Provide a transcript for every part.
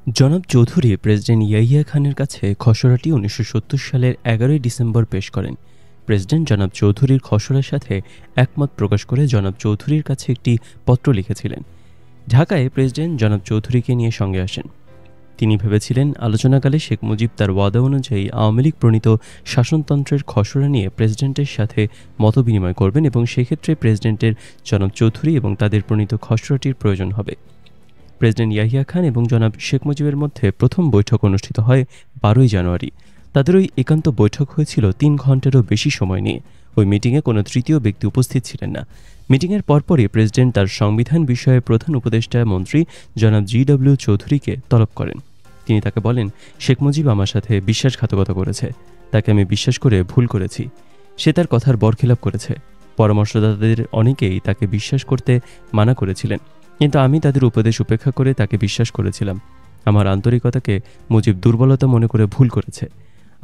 জনাব চৌধুরী প্রেসিডেন্ট ইয়াহিয়া খানের কাছে খসড়াটি ১৯৭০ সালের ১১ই ডিসেম্বর পেশ করেন। প্রেসিডেন্ট জনাব চৌধুরীর খসড়ার সাথে একমত প্রকাশ করে জনাব চৌধুরীর কাছে একটি পত্র লিখেছিলেন। ঢাকায় প্রেসিডেন্ট জনাব চৌধুরীকে নিয়ে সঙ্গে আসেন। তিনি ভেবেছিলেন আলোচনাকালে শেখ মুজিব তার ওয়াদা অনুযায়ী আওয়ামী লীগ প্রণীত শাসনতন্ত্রের খসড়া নিয়ে প্রেসিডেন্টের সাথে মতবিনিময় করবেন এবং সেক্ষেত্রে প্রেসিডেন্টের জনাব চৌধুরী এবং তাদের প্রণীত খসড়াটির প্রয়োজন হবে। প্রেসিডেন্ট ইয়াহিয়া খান এবং জনাব শেখ মুজিবের মধ্যে প্রথম বৈঠক অনুষ্ঠিত হয় ১২ই জানুয়ারি। তাদের ওই একান্ত বৈঠক হয়েছিল ৩ ঘণ্টারও বেশি সময় নিয়ে। ওই মিটিংয়ে কোনো তৃতীয় ব্যক্তি উপস্থিত ছিলেন না। মিটিংয়ের পরপরই প্রেসিডেন্ট তার সংবিধান বিষয়ে প্রধান উপদেষ্টা মন্ত্রী জনাব জি.ডব্লিউ. চৌধুরীকে তলব করেন। তিনি তাকে বলেন, শেখ মুজিব আমার সাথে বিশ্বাসঘাতকতা করেছে, তাকে আমি বিশ্বাস করে ভুল করেছি। সে তার কথার বরখিলাপ করেছে। পরামর্শদাতাদের অনেকেই তাকে বিশ্বাস করতে মানা করেছিলেন, কিন্তু আমি তাদের উপদেশ উপেক্ষা করে তাকে বিশ্বাস করেছিলাম। আমার আন্তরিকতাকে মুজিব দুর্বলতা মনে করে ভুল করেছে।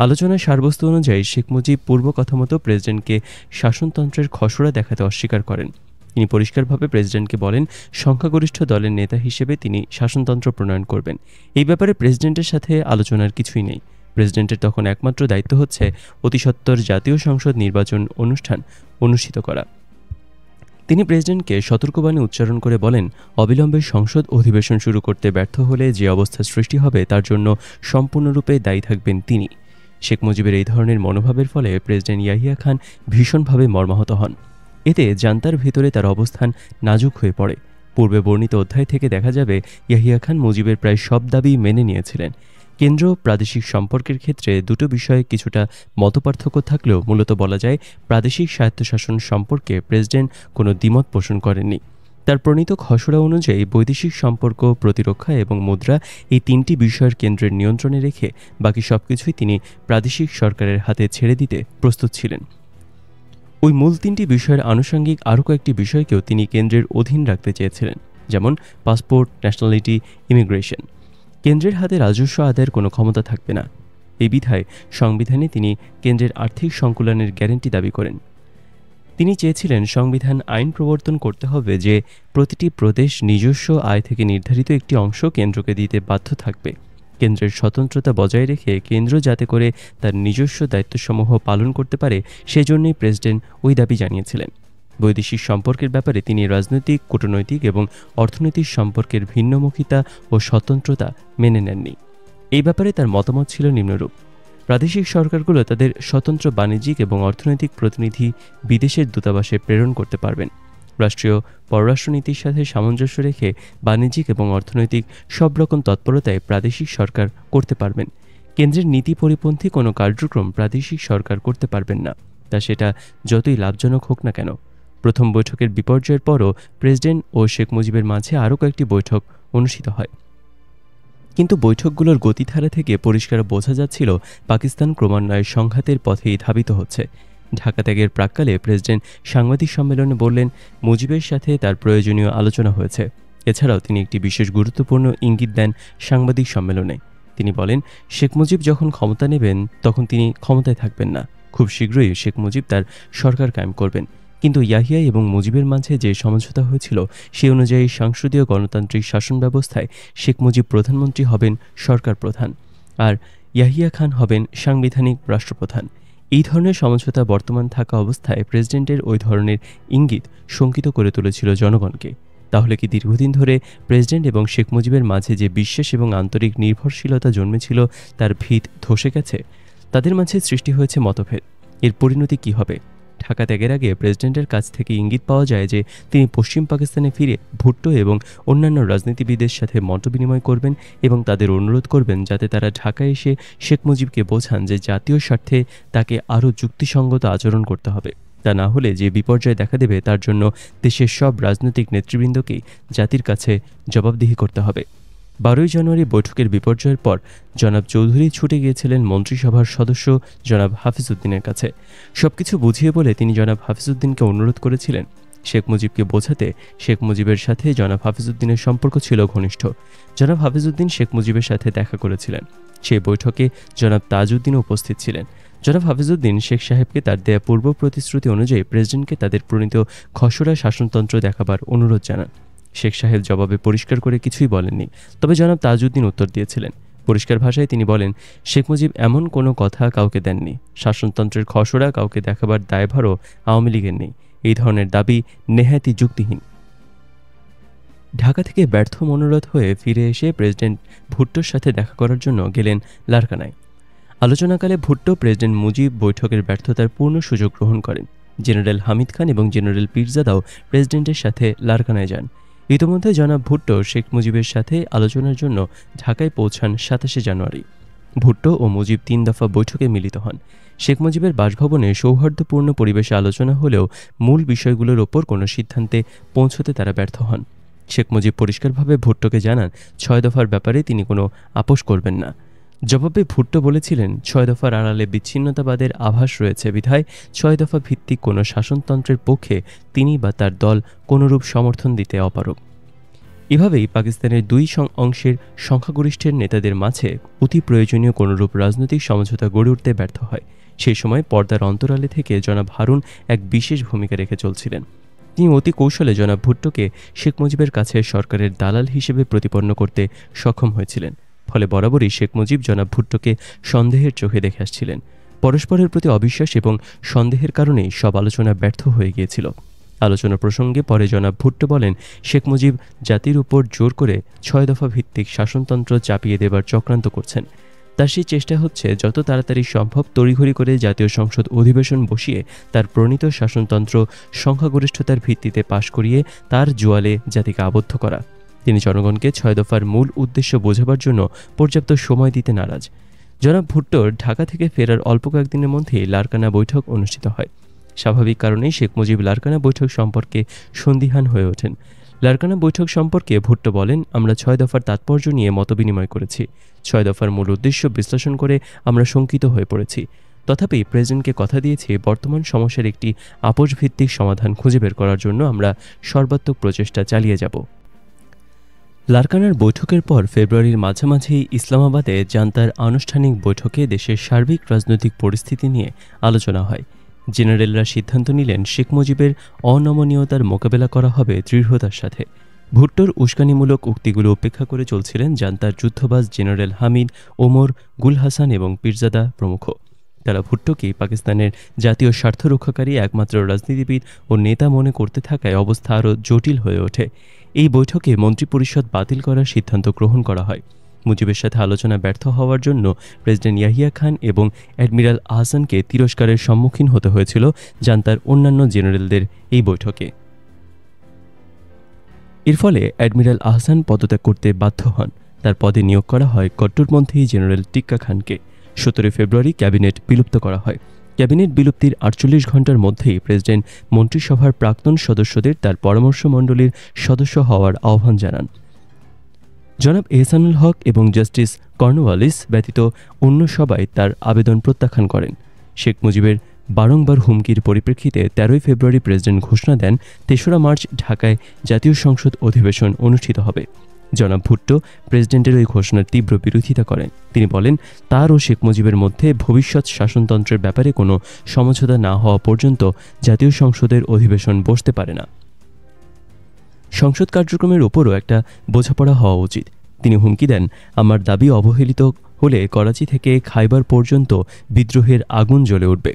আলোচনার সারবস্তু অনুযায়ী শেখ মুজিব পূর্ব কথা মতো প্রেসিডেন্টকে শাসনতন্ত্রের খসড়া দেখাতে অস্বীকার করেন। তিনি পরিষ্কারভাবে প্রেসিডেন্টকে বলেন, সংখ্যাগরিষ্ঠ দলের নেতা হিসেবে তিনি শাসনতন্ত্র প্রণয়ন করবেন। এই ব্যাপারে প্রেসিডেন্টের সাথে আলোচনার কিছুই নেই। প্রেসিডেন্টের তখন একমাত্র দায়িত্ব হচ্ছে অতি সত্বর জাতীয় সংসদ নির্বাচন অনুষ্ঠান অনুষ্ঠিত করা। তিনি প্রেসিডেন্টকে সতর্কবাণী উচ্চারণ করে বলেন, অবিলম্বে সংসদ অধিবেশন শুরু করতে ব্যর্থ হলে যে অবস্থা সৃষ্টি হবে তার জন্য সম্পূর্ণরূপে দায়ী থাকবেন তিনি। শেখ মুজিবের এই ধরনের মনোভাবের ফলে প্রেসিডেন্ট ইয়াহিয়া খান ভীষণভাবে মর্মাহত হন। এতে জান্তার ভেতরে তার অবস্থান নাজুক হয়ে পড়ে। পূর্বে বর্ণিত অধ্যায় থেকে দেখা যাবে ইয়াহিয়া খান মুজিবের প্রায় সব দাবি মেনে নিয়েছিলেন। কেন্দ্র প্রাদেশিক সম্পর্কের ক্ষেত্রে দুটো বিষয়ে কিছুটা মতপার্থক্য থাকলেও মূলত বলা যায় প্রাদেশিক স্বায়ত্তশাসন সম্পর্কে প্রেসিডেন্ট কোনো দ্বিমত পোষণ করেননি। তার প্রণীত খসড়া অনুযায়ী বৈদেশিক সম্পর্ক, প্রতিরক্ষা এবং মুদ্রা এই তিনটি বিষয়ের কেন্দ্রের নিয়ন্ত্রণে রেখে বাকি সবকিছুই তিনি প্রাদেশিক সরকারের হাতে ছেড়ে দিতে প্রস্তুত ছিলেন। ওই মূল তিনটি বিষয়ের আনুষঙ্গিক আরও কয়েকটি বিষয়কেও তিনি কেন্দ্রের অধীন রাখতে চেয়েছিলেন, যেমন পাসপোর্ট, ন্যাশনালিটি, ইমিগ্রেশন। কেন্দ্রের হাতে রাজস্ব আদায়ের কোনো ক্ষমতা থাকবে না। এই বিধায় সংবিধানে তিনি কেন্দ্রের আর্থিক সংকুলনের গ্যারান্টি দাবি করেন। তিনি চেয়েছিলেন সংবিধান আইন প্রবর্তন করতে হবে যে প্রতিটি প্রদেশ নিজস্ব আয় থেকে নির্ধারিত একটি অংশ কেন্দ্রকে দিতে বাধ্য থাকবে। কেন্দ্রের স্বতন্ত্রতা বজায় রেখে কেন্দ্র যাতে করে তার নিজস্ব দায়িত্বসমূহ পালন করতে পারে, সেজন্যই প্রেসিডেন্ট ওই দাবি জানিয়েছিলেন। বৈদেশিক সম্পর্কের ব্যাপারে তিনি রাজনৈতিক, কূটনৈতিক এবং অর্থনৈতিক সম্পর্কের ভিন্নমুখিতা ও স্বতন্ত্রতা মেনে নেননি। এই ব্যাপারে তার মতামত ছিল নিম্নরূপ: প্রাদেশিক সরকারগুলো তাদের স্বতন্ত্র বাণিজ্যিক এবং অর্থনৈতিক প্রতিনিধি বিদেশের দূতাবাসে প্রেরণ করতে পারবেন। রাষ্ট্রীয় পররাষ্ট্রনীতির সাথে সামঞ্জস্য রেখে বাণিজ্যিক এবং অর্থনৈতিক সব রকম তৎপরতায় প্রাদেশিক সরকার করতে পারবেন। কেন্দ্রের নীতি পরিপন্থী কোনো কার্যক্রম প্রাদেশিক সরকার করতে পারবেন না, তা সেটা যতই লাভজনক হোক না কেন। প্রথম বৈঠকের বিপর্যয়ের পরও প্রেসিডেন্ট ও শেখ মুজিবের মাঝে আরও কয়েকটি বৈঠক অনুষ্ঠিত হয়, কিন্তু বৈঠকগুলোর গতিধারা থেকে পরিষ্কার বোঝা যাচ্ছিল পাকিস্তান ক্রমান্বয়ে সংঘাতের পথেই ধাবিত হচ্ছে। ঢাকা ত্যাগের প্রাক্কালে প্রেসিডেন্ট সাংবাদিক সম্মেলনে বললেন, মুজিবের সাথে তার প্রয়োজনীয় আলোচনা হয়েছে। এছাড়াও তিনি একটি বিশেষ গুরুত্বপূর্ণ ইঙ্গিত দেন সাংবাদিক সম্মেলনে। তিনি বলেন, শেখ মুজিব যখন ক্ষমতা নেবেন তখন তিনি ক্ষমতায় থাকবেন না। খুব শীঘ্রই শেখ মুজিব তার সরকার কায়েম করবেন। কিন্তু ইয়াহিয়া এবং মুজিবের মাঝে যে সমঝোতা হয়েছিল সে অনুযায়ী সংসদীয় গণতান্ত্রিক শাসন ব্যবস্থায় শেখ মুজিব প্রধানমন্ত্রী হবেন সরকার প্রধান, আর ইয়াহিয়া খান হবেন সাংবিধানিক রাষ্ট্রপ্রধান। এই ধরনের সমঝোতা বর্তমান থাকা অবস্থায় প্রেসিডেন্টের ওই ধরনের ইঙ্গিত শঙ্কিত করে তুলেছিল জনগণকে। তাহলে কি দীর্ঘদিন ধরে প্রেসিডেন্ট এবং শেখ মুজিবের মাঝে যে বিশ্বাস এবং আন্তরিক নির্ভরশীলতা জন্মেছিল তার ভিত ধসে গেছে? তাদের মাঝে সৃষ্টি হয়েছে মতভেদ। এর পরিণতি কী হবে? ঢাকা ত্যাগের আগে প্রেসিডেন্টের কাছ থেকে ইঙ্গিত পাওয়া যায় যে তিনি পশ্চিম পাকিস্তানে ফিরে ভুট্টো এবং অন্যান্য রাজনীতিবিদদের সাথে মতবিনিময় করবেন এবং তাদের অনুরোধ করবেন যাতে তারা ঢাকায় এসে শেখ মুজিবকে বোঝান যে জাতীয় স্বার্থে তাকে আরও যুক্তিসঙ্গত আচরণ করতে হবে। তা না হলে যে বিপর্যয় দেখা দেবে তার জন্য দেশের সব রাজনৈতিক নেতৃবৃন্দকেই জাতির কাছে জবাবদিহি করতে হবে। 12ই জানুয়ারি বৈঠকের বিপর্যয়ের পর জনাব চৌধুরী ছুটে গিয়েছিলেন মন্ত্রিসভার সদস্য জনাব হাফিজউদ্দিনের কাছে। সবকিছু বুঝিয়ে বলে তিনি জনাব হাফিজউদ্দিনকে অনুরোধ করেছিলেন শেখ মুজিবকে বোঝাতে। শেখ মুজিবের সাথে জনাব হাফিজউদ্দিনের সম্পর্ক ছিল ঘনিষ্ঠ। জনাব হাফিজউদ্দিন শেখ মুজিবের সাথে দেখা করেছিলেন। সেই বৈঠকে জনাব তাজউদ্দিনও উপস্থিত ছিলেন। জনাব হাফিজউদ্দিন শেখ সাহেবকে তার দেয়া পূর্ব প্রতিশ্রুতি অনুযায়ী প্রেসিডেন্টকে তাদের প্রণীত খসড়া শাসনতন্ত্র দেখাবার অনুরোধ জানান। শেখ সাহেব জবাবে পরিষ্কার করে কিছুই বলেননি, তবে জনাব তাজউদ্দিন উত্তর দিয়েছিলেন। পরিষ্কার ভাষায় তিনি বলেন, শেখ মুজিব এমন কোনো কথা কাউকে দেননি। শাসনতন্ত্রের খসড়া কাউকে দেখাবার দায়ভারও আওয়ামী লীগের নেই। এই ধরনের দাবি নেহাতই যুক্তিহীন। ঢাকা থেকে ব্যর্থ মনোরথ হয়ে ফিরে এসে প্রেসিডেন্ট ভুট্টোর সাথে দেখা করার জন্য গেলেন লারকানায়। আলোচনাকালে ভুট্টো প্রেসিডেন্ট মুজিব বৈঠকের ব্যর্থতার পূর্ণ সুযোগ গ্রহণ করেন। জেনারেল হামিদ খান এবং জেনারেল পীরজাদাও প্রেসিডেন্টের সাথে লারকানায় যান। ইতিমধ্যে জনাব ভুট্টো শেখ মুজিবের সাথে আলোচনার জন্য ঢাকায় পৌঁছান 27 জানুয়ারি। ভুট্টো ও মুজিব 3 দফা বৈঠকে মিলিত হন। শেখ মুজিবের বাসভবনে সৌহার্দ্যপূর্ণ পরিবেশে আলোচনা হলেও মূল বিষয়গুলোর ওপর কোনো সিদ্ধান্তে পৌঁছতে তারা ব্যর্থ হন। শেখ মুজিব পরিষ্কারভাবে ভুট্টোকে জানান 6 দফার ব্যাপারে তিনি কোনো আপোষ করবেন না। জবাবে ভুট্টো বলেছিলেন, 6 দফার আড়ালে বিচ্ছিন্নতাবাদের আভাস রয়েছে বিধায় 6 দফা ভিত্তিক কোনো শাসনতন্ত্রের পক্ষে তিনি বা তার দল কোনোরূপ সমর্থন দিতে অপারগ। এভাবেই পাকিস্তানের দুই অংশের সংখ্যাগরিষ্ঠের নেতাদের মাঝে অতি প্রয়োজনীয় কোনোরূপ রাজনৈতিক সমঝোতা গড়ে উঠতে ব্যর্থ হয়। সেই সময় পর্দার অন্তরালে থেকে জনাব হারুন এক বিশেষ ভূমিকা রেখে চলছিলেন। তিনি অতি কৌশলে জনাব ভুট্টোকে শেখ মুজিবের কাছে সরকারের দালাল হিসেবে প্রতিপন্ন করতে সক্ষম হয়েছিলেন। ফলে বরাবরই শেখ মুজিব জনাব ভুট্টোকে সন্দেহের চোখে দেখে আসছিলেন। পরস্পরের প্রতি অবিশ্বাস এবং সন্দেহের কারণেই সব আলোচনা ব্যর্থ হয়ে গিয়েছিল। আলোচনা প্রসঙ্গে পরে জনাব ভুট্টো বলেন, শেখ মুজিব জাতির উপর জোর করে 6 দফা ভিত্তিক শাসনতন্ত্র চাপিয়ে দেবার চক্রান্ত করছেন। তার সেই চেষ্টা হচ্ছে যত তাড়াতাড়ি সম্ভব তড়িঘড়ি করে জাতীয় সংসদ অধিবেশন বসিয়ে তার প্রণীত শাসনতন্ত্র সংখ্যাগরিষ্ঠতার ভিত্তিতে পাশ করিয়ে তার জোয়ালে জাতিকে আবদ্ধ করা। তিনি জনগণকে 6 দফার মূল উদ্দেশ্য বোঝাবার জন্য পর্যাপ্ত সময় দিতে নারাজ। জনাব ভুট্টোর ঢাকা থেকে ফেরার অল্প কয়েকদিনের মধ্যেই লারকানা বৈঠক অনুষ্ঠিত হয়। স্বাভাবিক কারণেই শেখ মুজিব লারকানা বৈঠক সম্পর্কে সন্দিহান হয়ে ওঠেন। লারকানা বৈঠক সম্পর্কে ভুট্টো বলেন, আমরা 6 দফার তাৎপর্য নিয়ে মতবিনিময় করেছি। 6 দফার মূল উদ্দেশ্য বিশ্লেষণ করে আমরা শঙ্কিত হয়ে পড়েছি। তথাপি প্রেসিডেন্টকে কথা দিয়েছি বর্তমান সমস্যার একটি আপোষভিত্তিক সমাধান খুঁজে বের করার জন্য আমরা সর্বাত্মক প্রচেষ্টা চালিয়ে যাব। লারকানার বৈঠকের পর ফেব্রুয়ারির মাঝামাঝি ইসলামাবাদে জান্তার আনুষ্ঠানিক বৈঠকে দেশের সার্বিক রাজনৈতিক পরিস্থিতি নিয়ে আলোচনা হয়। জেনারেলরা সিদ্ধান্ত নিলেন শেখ মুজিবের অনমনীয়তার মোকাবেলা করা হবে দৃঢ়তার সাথে। ভুট্টোর উস্কানিমূলক উক্তিগুলো উপেক্ষা করে চলছিলেন জান্তার যুদ্ধবাজ জেনারেল হামিদ, ওমর, গুল হাসান এবং পীরজাদা প্রমুখ। তারা ভুট্টোকে পাকিস্তানের জাতীয় স্বার্থ রক্ষাকারী একমাত্র রাজনীতিবিদ ও নেতা মনে করতে থাকায় অবস্থা আরও জটিল হয়ে ওঠে। এই বৈঠকে মন্ত্রিপরিষদ বাতিল করার সিদ্ধান্ত গ্রহণ করা হয়। মুজিবের সাথে আলোচনা ব্যর্থ হওয়ার জন্য প্রেসিডেন্ট ইয়াহিয়া খান এবং অ্যাডমিরাল আহসানকে তিরস্কারের সম্মুখীন হতে হয়েছিল জান্তার অন্যান্য জেনারেলদের এই বৈঠকে। এর ফলে অ্যাডমিরাল আহসান পদত্যাগ করতে বাধ্য হন। তার পদে নিয়োগ করা হয় কট্টরপন্থী জেনারেল টিক্কা খানকে। 17 ফেব্রুয়ারি ক্যাবিনেট বিলুপ্ত করা হয়। ক্যাবিনেট বিলুপ্তির 48 ঘণ্টার মধ্যেই প্রেসিডেন্ট মন্ত্রিসভার প্রাক্তন সদস্যদের তার পরামর্শমণ্ডলীর সদস্য হওয়ার আহ্বান জানান। জনাব এহসানুল হক এবং জাস্টিস কর্নওয়ালিস ব্যতীত অন্য সবাই তার আবেদন প্রত্যাখ্যান করেন। শেখ মুজিবের বারংবার হুমকির পরিপ্রেক্ষিতে 13 ফেব্রুয়ারি প্রেসিডেন্ট ঘোষণা দেন 3রা মার্চ ঢাকায় জাতীয় সংসদ অধিবেশন অনুষ্ঠিত হবে। জনাব ভুট্টো প্রেসিডেন্টের ওই ঘোষণার তীব্র বিরোধিতা করেন। তিনি বলেন, তার ও শেখ মুজিবের মধ্যে ভবিষ্যৎ শাসনতন্ত্রের ব্যাপারে কোনো সমঝোতা না হওয়া পর্যন্ত জাতীয় সংসদের অধিবেশন বসতে পারে না। সংসদ কার্যক্রমের ওপরও একটা বোঝাপড়া হওয়া উচিত। তিনি হুমকি দেন, আমার দাবি অবহেলিত হলে করাচি থেকে খাইবার পর্যন্ত বিদ্রোহের আগুন জ্বলে উঠবে।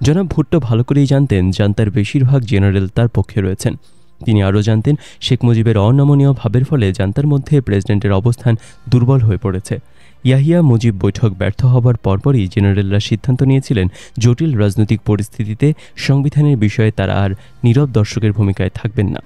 জনাব ভুট্টো ভালো করেই জানতেন জান্তার বেশিরভাগ জেনারেল তার পক্ষে রয়েছেন। তিনি আরও জানতেন শেখ মুজিবের অনমনীয় ভাবের ফলে জান্তার মধ্যে প্রেসিডেন্টের অবস্থান দুর্বল হয়ে পড়েছে। ইয়াহিয়া মুজিব বৈঠক ব্যর্থ হবার পরপরই জেনারেলরা সিদ্ধান্ত নিয়েছিলেন জটিল রাজনৈতিক পরিস্থিতিতে সংবিধানের বিষয়ে তারা আর নীরব দর্শকের ভূমিকায় থাকবেন না।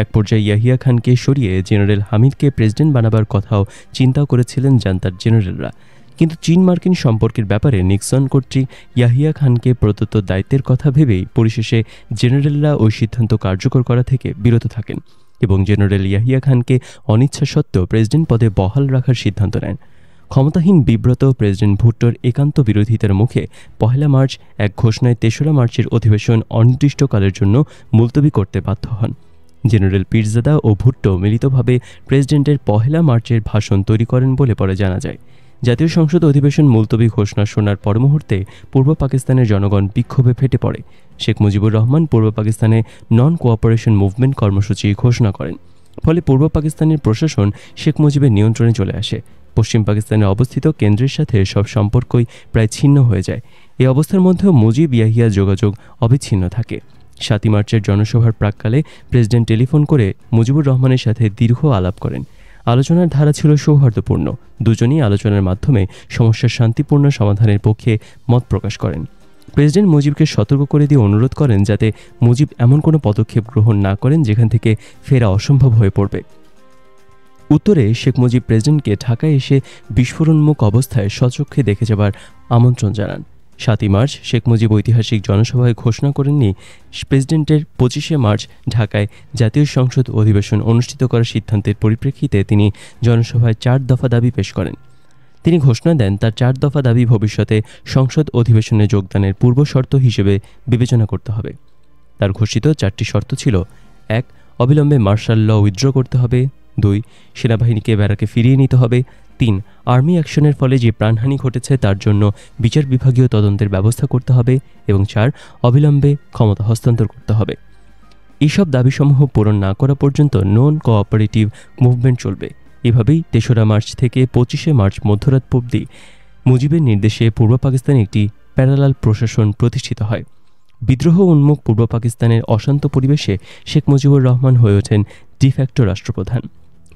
এক পর্যায়ে ইয়াহিয়া খানকে সরিয়ে জেনারেল হামিদকে প্রেসিডেন্ট বানাবার কথাও চিন্তাও করেছিলেন জান্তার জেনারেলরা। কিন্তু চীন মার্কিন সম্পর্কের ব্যাপারে নিক্সন কর্তৃক ইয়াহিয়া খানকে প্রদত্ত দায়িত্বের কথা ভেবেই পরিশেষে জেনারেলরা ওই সিদ্ধান্ত কার্যকর করা থেকে বিরত থাকেন এবং জেনারেল ইয়াহিয়া খানকে অনিচ্ছা সত্ত্বেও প্রেসিডেন্ট পদে বহাল রাখার সিদ্ধান্ত নেন। ক্ষমতাহীন বিব্রত প্রেসিডেন্ট ভুট্টোর একান্ত বিরোধিতার মুখে 1 মার্চ এক ঘোষণায় 3রা মার্চের অধিবেশন অনির্দিষ্টকালের জন্য মুলতবি করতে বাধ্য হন। জেনারেল পীরজাদা ও ভুট্টো মিলিতভাবে প্রেসিডেন্টের 1 মার্চের ভাষণ তৈরি করেন বলে পরে জানা যায়। জাতীয় সংসদ অধিবেশন মুলতবি ঘোষণা শোনার পর মুহূর্তে পূর্ব পাকিস্তানের জনগণ বিক্ষোভে ফেটে পড়ে। শেখ মুজিবুর রহমান পূর্ব পাকিস্তানে নন কোঅপারেশন মুভমেন্ট কর্মসূচি ঘোষণা করেন। ফলে পূর্ব পাকিস্তানের প্রশাসন শেখ মুজিবের নিয়ন্ত্রণে চলে আসে। পশ্চিম পাকিস্তানে অবস্থিত কেন্দ্রের সাথে সব সম্পর্কই প্রায় ছিন্ন হয়ে যায়। এই অবস্থার মধ্যেও মুজিব ইয়াহিয়া যোগাযোগ অবিচ্ছিন্ন থাকে। 7ই মার্চের জনসভার প্রাক্কালে প্রেসিডেন্ট টেলিফোন করে মুজিবুর রহমানের সাথে দীর্ঘ আলাপ করেন। আলোচনার ধারা ছিল সৌহার্দ্যপূর্ণ। দুজনেই আলোচনার মাধ্যমে সমস্যার শান্তিপূর্ণ সমাধানের পক্ষে মত প্রকাশ করেন। প্রেসিডেন্ট মুজিবকে সতর্ক করে দিয়ে অনুরোধ করেন যাতে মুজিব এমন কোনো পদক্ষেপ গ্রহণ না করেন যেখান থেকে ফেরা অসম্ভব হয়ে পড়বে। উত্তরে শেখ মুজিব প্রেসিডেন্টকে ঢাকায় এসে বিস্ফোরণমুখ অবস্থায় স্বচক্ষে দেখে যাবার আমন্ত্রণ জানান। 7ই মার্চ শেখ মুজিব ঐতিহাসিক জনসভায় ঘোষণা করেননি প্রেসিডেন্টের 25শে মার্চ ঢাকায় জাতীয় সংসদ অধিবেশন অনুষ্ঠিত করার সিদ্ধান্তের পরিপ্রেক্ষিতে তিনি জনসভায় 4 দফা দাবি পেশ করেন। তিনি ঘোষণা দেন তার 4 দফা দাবি ভবিষ্যতে সংসদ অধিবেশনে যোগদানের পূর্ব শর্ত হিসেবে বিবেচনা করতে হবে। তার ঘোষিত 4টি শর্ত ছিল: 1. অবিলম্বে মার্শাল ল উইথড্র করতে হবে। 2. সেনাবাহিনীকে ব্যারাকে ফিরিয়ে নিতে হবে। 3. আর্মি অ্যাকশনের ফলে যে প্রাণহানি ঘটেছে তার জন্য বিচার বিভাগীয় তদন্তের ব্যবস্থা করতে হবে। এবং 4. অবিলম্বে ক্ষমতা হস্তান্তর করতে হবে। এইসব দাবিসমূহ পূরণ না করা পর্যন্ত নন কোঅপারেটিভ মুভমেন্ট চলবে। এভাবেই 3রা মার্চ থেকে 25শে মার্চ মধ্যরাত অবধি মুজিবের নির্দেশে পূর্ব পাকিস্তানে একটি প্যারালাল প্রশাসন প্রতিষ্ঠিত হয়। বিদ্রোহ উন্মুখ পূর্ব পাকিস্তানের অশান্ত পরিবেশে শেখ মুজিবুর রহমান হয়ে ওঠেন ডিফ্যাক্টো রাষ্ট্রপ্রধান।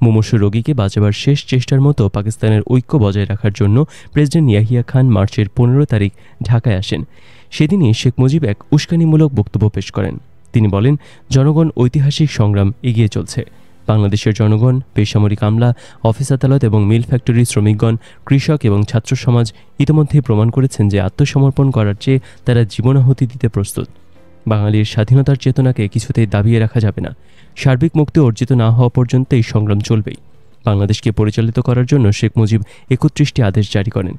মুমূর্ষু রোগীকে বাঁচাবার শেষ চেষ্টার মতো পাকিস্তানের ঐক্য বজায় রাখার জন্য প্রেসিডেন্ট ইয়াহিয়া খান মার্চের 15 তারিখ ঢাকায় আসেন। সেদিনই শেখ মুজিব এক উস্কানিমূলক বক্তব্য পেশ করেন। তিনি বলেন, জনগণ ঐতিহাসিক সংগ্রাম এগিয়ে চলছে। বাংলাদেশের জনগণ, বেসামরিক আমলা, অফিস আদালত এবং মিল ফ্যাক্টরি শ্রমিকগণ, কৃষক এবং ছাত্র সমাজ ইতিমধ্যেই প্রমাণ করেছেন যে আত্মসমর্পণ করার চেয়ে তারা জীবনাহুতি দিতে প্রস্তুত। বাঙালির স্বাধীনতার চেতনাকে কিছুতেই দাবিয়ে রাখা যাবে না। সার্বিক মুক্তি অর্জিত না হওয়া পর্যন্ত এই সংগ্রাম চলবেই। বাংলাদেশকে পরিচালিত করার জন্য শেখ মুজিব 31টি আদেশ জারি করেন।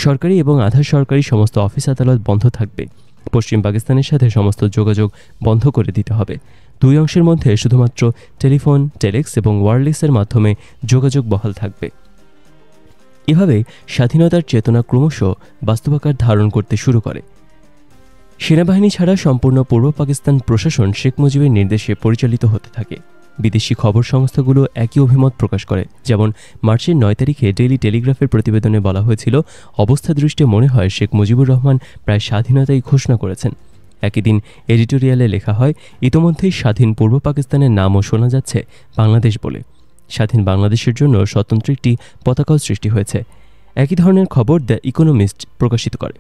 সরকারি এবং আধা সরকারি সমস্ত অফিস আদালত বন্ধ থাকবে। পশ্চিম পাকিস্তানের সাথে সমস্ত যোগাযোগ বন্ধ করে দিতে হবে। 2 অংশের মধ্যে শুধুমাত্র টেলিফোন, টেলেক্স এবং ওয়্যারলেসের মাধ্যমে যোগাযোগ বহাল থাকবে। এভাবে স্বাধীনতার চেতনা ক্রমশ বাস্তবাকার ধারণ করতে শুরু করে। সেনাবাহিনী ছাড়া সম্পূর্ণ পূর্ব পাকিস্তান প্রশাসন শেখ মুজিবের নির্দেশে পরিচালিত হতে থাকে। বিদেশি খবর সংস্থাগুলো একই অভিমত প্রকাশ করে। যেমন মার্চের 9 তারিখে ডেইলি টেলিগ্রাফের প্রতিবেদনে বলা হয়েছিল, অবস্থা দৃষ্টিতে মনে হয় শেখ মুজিবুর রহমান প্রায় স্বাধীনতাই ঘোষণা করেছেন। একই দিন এডিটোরিয়ালে লেখা হয়, ইতোমধ্যেই স্বাধীন পূর্ব পাকিস্তানের নামও শোনা যাচ্ছে বাংলাদেশ বলে। স্বাধীন বাংলাদেশের জন্য স্বতন্ত্র একটি পতাকাও সৃষ্টি হয়েছে। একই ধরনের খবর দ্য ইকোনমিস্ট প্রকাশিত করে।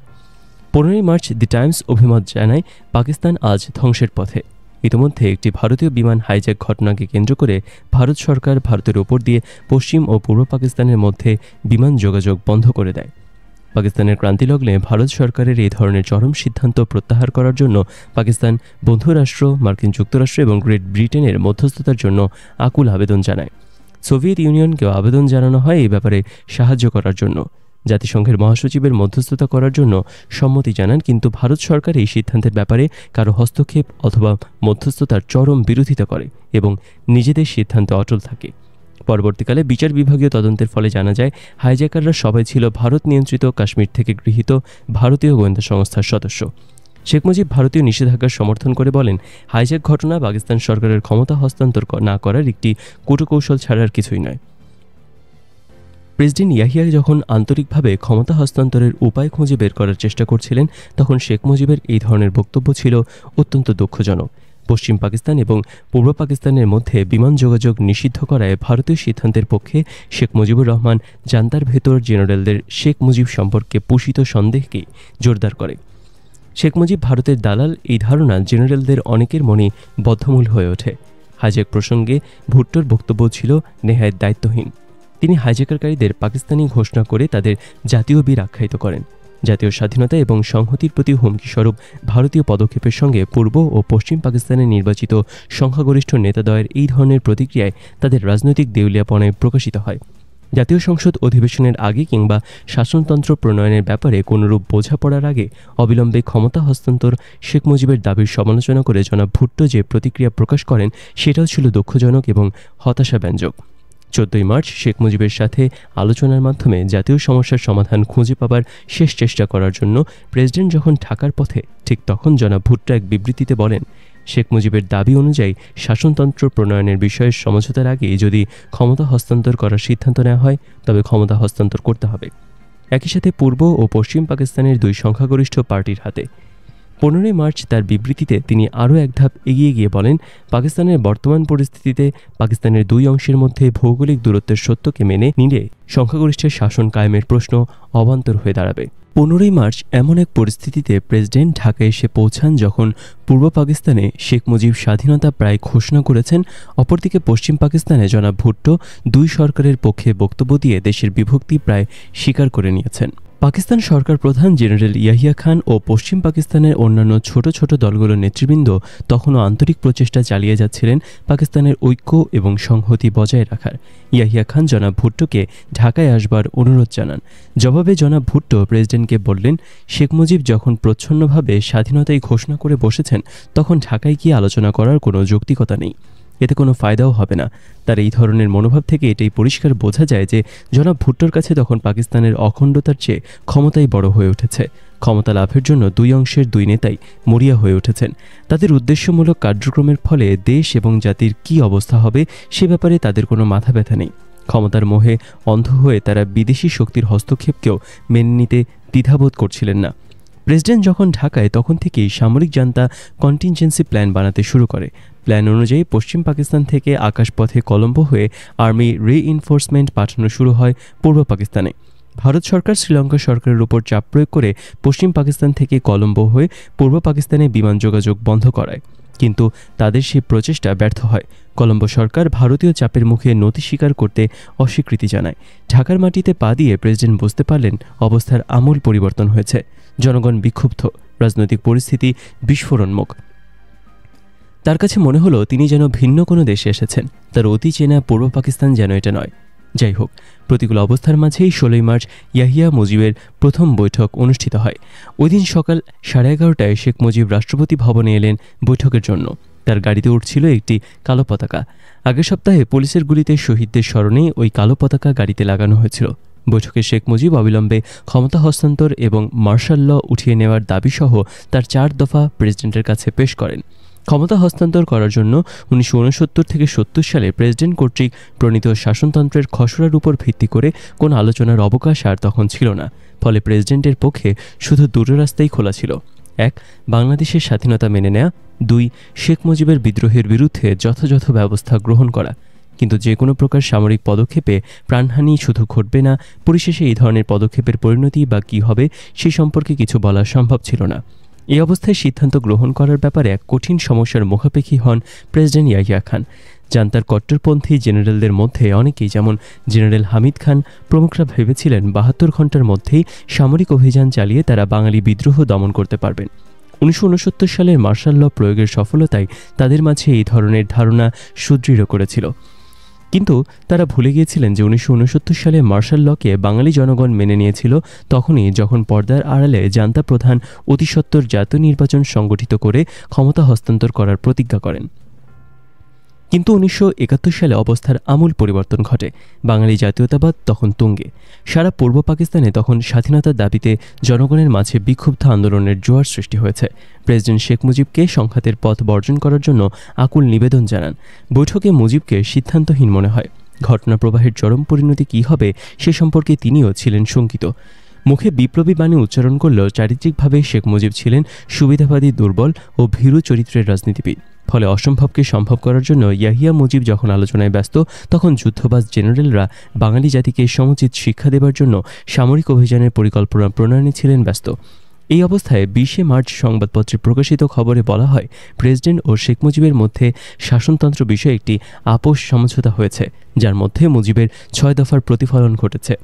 15ই মার্চ দি টাইমস অভিমত জানায়, পাকিস্তান আজ ধ্বংসের পথে। ইতিমধ্যে একটি ভারতীয় বিমান হাইজ্যাক ঘটনাকে কেন্দ্র করে ভারত সরকার ভারতের ওপর দিয়ে পশ্চিম ও পূর্ব পাকিস্তানের মধ্যে বিমান যোগাযোগ বন্ধ করে দেয়। পাকিস্তানের ক্রান্তিলগ্নে ভারত সরকারের এই ধরনের চরম সিদ্ধান্ত প্রত্যাহার করার জন্য পাকিস্তান বন্ধু রাষ্ট্র মার্কিন যুক্তরাষ্ট্র এবং গ্রেট ব্রিটেনের মধ্যস্থতার জন্য আকুল আবেদন জানায়। সোভিয়েত ইউনিয়নকেও আবেদন জানানো হয় এই ব্যাপারে সাহায্য করার জন্য। জাতিসংঘের মহাসচিবের মধ্যস্থতা করার জন্য সম্মতি জানান, কিন্তু ভারত সরকার এই সিদ্ধান্তের ব্যাপারে কারো হস্তক্ষেপ অথবা মধ্যস্থতার চরম বিরোধিতা করে এবং নিজেদের সিদ্ধান্তে অটল থাকে। পরবর্তীকালে বিচার বিভাগীয় তদন্তের ফলে জানা যায়, হাইজ্যাকাররা সবাই ছিল ভারত নিয়ন্ত্রিত কাশ্মীর থেকে গৃহীত ভারতীয় গোয়েন্দা সংস্থার সদস্য। শেখ মুজিব ভারতীয় নিষেধাজ্ঞার সমর্থন করে বলেন, হাইজ্যাক ঘটনা পাকিস্তান সরকারের ক্ষমতা হস্তান্তর না করার একটি কূটকৌশল ছাড়ার কিছুই নয়। প্রেসিডেন্ট ইয়াহিয়া যখন আন্তরিকভাবে ক্ষমতা হস্তান্তরের উপায় খুঁজে বের করার চেষ্টা করছিলেন, তখন শেখ মুজিবের এই ধরনের বক্তব্য ছিল অত্যন্ত দুঃখজনক। পশ্চিম পাকিস্তান এবং পূর্ব পাকিস্তানের মধ্যে বিমান যোগাযোগ নিষিদ্ধ করায় ভারতীয় সিদ্ধান্তের পক্ষে শেখ মুজিবুর রহমান জান্তার ভেতর জেনারেলদের শেখ মুজিব সম্পর্কে পুষিত সন্দেহকে জোরদার করে। শেখ মুজিব ভারতের দালাল, এই ধারণা জেনারেলদের অনেকের মনে বদ্ধমূল হয়ে ওঠে। হাইজ্যাক প্রসঙ্গে ভুট্টোর বক্তব্য ছিল নেহায়েত দায়িত্বহীন। তিনি হাইজ্যাকারকারীদের পাকিস্তানি ঘোষণা করে তাদের জাতীয় বীর আখ্যায়িত করেন। জাতীয় স্বাধীনতা এবং সংহতির প্রতি হুমকিস্বরূপ ভারতীয় পদক্ষেপের সঙ্গে পূর্ব ও পশ্চিম পাকিস্তানের নির্বাচিত সংখ্যাগরিষ্ঠ নেতাদ্বয়ের এই ধরনের প্রতিক্রিয়ায় তাদের রাজনৈতিক দেউলিয়াপনায় প্রকাশিত হয়। জাতীয় সংসদ অধিবেশনের আগে কিংবা শাসনতন্ত্র প্রণয়নের ব্যাপারে কোনরূপ বোঝাপড়ার আগে অবিলম্বে ক্ষমতা হস্তান্তর শেখ মুজিবের দাবির সমালোচনা করে জনাব ভুট্টো যে প্রতিক্রিয়া প্রকাশ করেন, সেটাও ছিল দুঃখজনক এবং হতাশাব্যঞ্জক। 14ই মার্চ শেখ মুজিবের সাথে আলোচনার মাধ্যমে জাতীয় সমস্যার সমাধান খুঁজে পাবার শেষ চেষ্টা করার জন্য প্রেসিডেন্ট যখন ঢাকার পথে, ঠিক তখন জনাব ভুট্টো এক বিবৃতিতে বলেন, শেখ মুজিবের দাবি অনুযায়ী শাসনতন্ত্র প্রণয়নের বিষয়ে সমঝোতার আগে যদি ক্ষমতা হস্তান্তর করার সিদ্ধান্ত নেওয়া হয় তবে ক্ষমতা হস্তান্তর করতে হবে, একই সাথে পূর্ব ও পশ্চিম পাকিস্তানের দুই সংখ্যাগরিষ্ঠ পার্টির হাতে। 15 মার্চ তার বিবৃতিতে তিনি আরও এক ধাপ এগিয়ে গিয়ে বলেন, পাকিস্তানের বর্তমান পরিস্থিতিতে পাকিস্তানের দুই অংশের মধ্যে ভৌগোলিক দূরত্বের সত্যকে মেনে নিলে সংখ্যাগরিষ্ঠের শাসন কায়েমের প্রশ্ন অবান্তর হয়ে দাঁড়াবে। 15 মার্চ এমন এক পরিস্থিতিতে প্রেসিডেন্ট ঢাকায় এসে পৌঁছান যখন পূর্ব পাকিস্তানে শেখ মুজিব স্বাধীনতা প্রায় ঘোষণা করেছেন, অপরদিকে পশ্চিম পাকিস্তানে জনাব ভুট্টো দুই সরকারের পক্ষে বক্তব্য দিয়ে দেশের বিভক্তি প্রায় স্বীকার করে নিয়েছেন। পাকিস্তান সরকার প্রধান জেনারেল ইয়াহিয়া খান ও পশ্চিম পাকিস্তানের অন্যান্য ছোট ছোট দলগুলোর নেতৃবৃন্দ তখনও আন্তরিক প্রচেষ্টা চালিয়ে যাচ্ছিলেন পাকিস্তানের ঐক্য এবং সংহতি বজায় রাখার। ইয়াহিয়া খান জনাব ভুট্টোকে ঢাকায় আসবার অনুরোধ জানান। জবাবে জনাব ভুট্টো প্রেসিডেন্টকে বললেন, শেখ মুজিব যখন প্রচ্ছন্নভাবে স্বাধীনতাই ঘোষণা করে বসেছেন তখন ঢাকায় গিয়ে আলোচনা করার কোনো যৌক্তিকতা নেই, এতে কোনো ফায়দাও হবে না। তার এই ধরনের মনোভাব থেকে এটাই পরিষ্কার বোঝা যায় যে জনাব ভুট্টোর কাছে তখন পাকিস্তানের অখণ্ডতার চেয়ে ক্ষমতাই বড় হয়ে উঠেছে। ক্ষমতা লাভের জন্য দুই অংশের দুই নেতাই মরিয়া হয়ে উঠেছেন। তাদের উদ্দেশ্যমূলক কার্যক্রমের ফলে দেশ এবং জাতির কী অবস্থা হবে সে ব্যাপারে তাদের কোনো মাথা ব্যথা নেই। ক্ষমতার মোহে অন্ধ হয়ে তারা বিদেশি শক্তির হস্তক্ষেপকেও মেনে নিতে দ্বিধাবোধ করছিলেন না। প্রেসিডেন্ট যখন ঢাকায় তখন থেকেই সামরিক জান্তা কন্টিনজেন্সি প্ল্যান বানাতে শুরু করে। প্ল্যান অনুযায়ী পশ্চিম পাকিস্তান থেকে আকাশপথে কলম্বো হয়ে আর্মি রিইনফোর্সমেন্ট পাঠানো শুরু হয় পূর্ব পাকিস্তানে। ভারত সরকার শ্রীলঙ্কা সরকারের উপর চাপ প্রয়োগ করে পশ্চিম পাকিস্তান থেকে কলম্বো হয়ে পূর্ব পাকিস্তানে বিমান যোগাযোগ বন্ধ করায়, কিন্তু তাদের সেই প্রচেষ্টা ব্যর্থ হয়। কলম্বো সরকার ভারতীয় চাপের মুখে নতি স্বীকার করতে অস্বীকৃতি জানায়। ঢাকার মাটিতে পা দিয়ে প্রেসিডেন্ট বুঝতে পারলেন অবস্থার আমূল পরিবর্তন হয়েছে। জনগণ বিক্ষুব্ধ, রাজনৈতিক পরিস্থিতি বিস্ফোরণমুখ। তার কাছে মনে হলো তিনি যেন ভিন্ন কোনো দেশে এসেছেন, তার অতি চেনা পূর্ব পাকিস্তান যেন এটা নয়। যাই হোক, প্রতিকূল অবস্থার মাঝেই 16 মার্চ ইয়াহিয়া মুজিবের প্রথম বৈঠক অনুষ্ঠিত হয়। ওই দিন সকাল 11:30টায় শেখ মুজিব রাষ্ট্রপতি ভবনে এলেন বৈঠকের জন্য। তার গাড়িতে উঠছিল একটি কালো পতাকা। আগের সপ্তাহে পুলিশের গুলিতে শহীদদের স্মরণে ওই কালো পতাকা গাড়িতে লাগানো হয়েছিল। বৈঠকে শেখ মুজিব অবিলম্বে ক্ষমতা হস্তান্তর এবং মার্শাল ল উঠিয়ে নেওয়ার দাবিসহ তার 4 দফা প্রেসিডেন্টের কাছে পেশ করেন। ক্ষমতা হস্তান্তর করার জন্য 1969 থেকে 70 সালে প্রেসিডেন্ট কর্তৃক প্রণীত শাসনতন্ত্রের খসড়ার উপর ভিত্তি করে কোনো আলোচনার অবকাশ আর তখন ছিল না। ফলে প্রেসিডেন্টের পক্ষে শুধু দুটো রাস্তাই খোলা ছিল: 1. বাংলাদেশের স্বাধীনতা মেনে নেয়া, 2. শেখ মুজিবের বিদ্রোহের বিরুদ্ধে যথাযথ ব্যবস্থা গ্রহণ করা। কিন্তু যে কোনো প্রকার সামরিক পদক্ষেপে প্রাণহানি শুধু ঘটবে না, পরিশেষে এই ধরনের পদক্ষেপের পরিণতি বা কী হবে সে সম্পর্কে কিছু বলা সম্ভব ছিল না। এই অবস্থায় সিদ্ধান্ত গ্রহণ করার ব্যাপারে এক কঠিন সমস্যার মুখাপেক্ষী হন প্রেসিডেন্ট ইয়াহিয়া খান। জান্তার কট্টরপন্থী জেনারেলদের মধ্যে অনেকেই, যেমন জেনারেল হামিদ খান প্রমুখরা ভেবেছিলেন 72 ঘণ্টার মধ্যেই সামরিক অভিযান চালিয়ে তারা বাঙালি বিদ্রোহ দমন করতে পারবেন। 1969 সালের মার্শাল ল প্রয়োগের সফলতাই তাদের মাঝে এই ধরনের ধারণা সুদৃঢ় করেছিল। কিন্তু তারা ভুলে গিয়েছিলেন যে 1969 সালে মার্শাল লকে বাঙালি জনগণ মেনে নিয়েছিল তখনই যখন পর্দার আড়ালে জান্তা প্রধান অতিসত্বর জাতীয় নির্বাচন সংগঠিত করে ক্ষমতা হস্তান্তর করার প্রতিজ্ঞা করেন। কিন্তু 1971 সালে অবস্থার আমূল পরিবর্তন ঘটে। বাঙালি জাতীয়তাবাদ তখন তুঙ্গে। সারা পূর্ব পাকিস্তানে তখন স্বাধীনতার দাবিতে জনগণের মাঝে বিক্ষুব্ধ আন্দোলনের জোয়ার সৃষ্টি হয়েছে। প্রেসিডেন্ট শেখ মুজিবকে সংঘাতের পথ বর্জন করার জন্য আকুল নিবেদন জানান। বৈঠকে মুজিবকে সিদ্ধান্তহীন মনে হয়। ঘটনা প্রবাহের চরম পরিণতি কী হবে সে সম্পর্কে তিনিও ছিলেন শঙ্কিত। মুখে বিপ্লবী বাণী উচ্চারণ করলেও চারিত্রিকভাবে শেখ মুজিব ছিলেন সুবিধাবাদী, দুর্বল ও ভীরু চরিত্রের রাজনীতিবিদ। ফলে অসম্ভবকে সম্ভব করার জন্য ইয়াহিয়া মুজিব যখন আলোচনায় ব্যস্ত, তখন যুদ্ধবাজ জেনারেলরা বাঙালি জাতিকে সমুচিত শিক্ষা দেবার জন্য সামরিক অভিযানের পরিকল্পনা প্রণয়নে ছিলেন ব্যস্ত। এই অবস্থায় 20 মার্চ সংবাদপত্রে প্রকাশিত খবরে বলা হয়, প্রেসিডেন্ট ও শেখ মুজিবের মধ্যে শাসনতন্ত্র বিষয়ে একটি আপোষ সমঝোতা হয়েছে, যার মধ্যে মুজিবের 6 দফার প্রতিফলন ঘটেছে।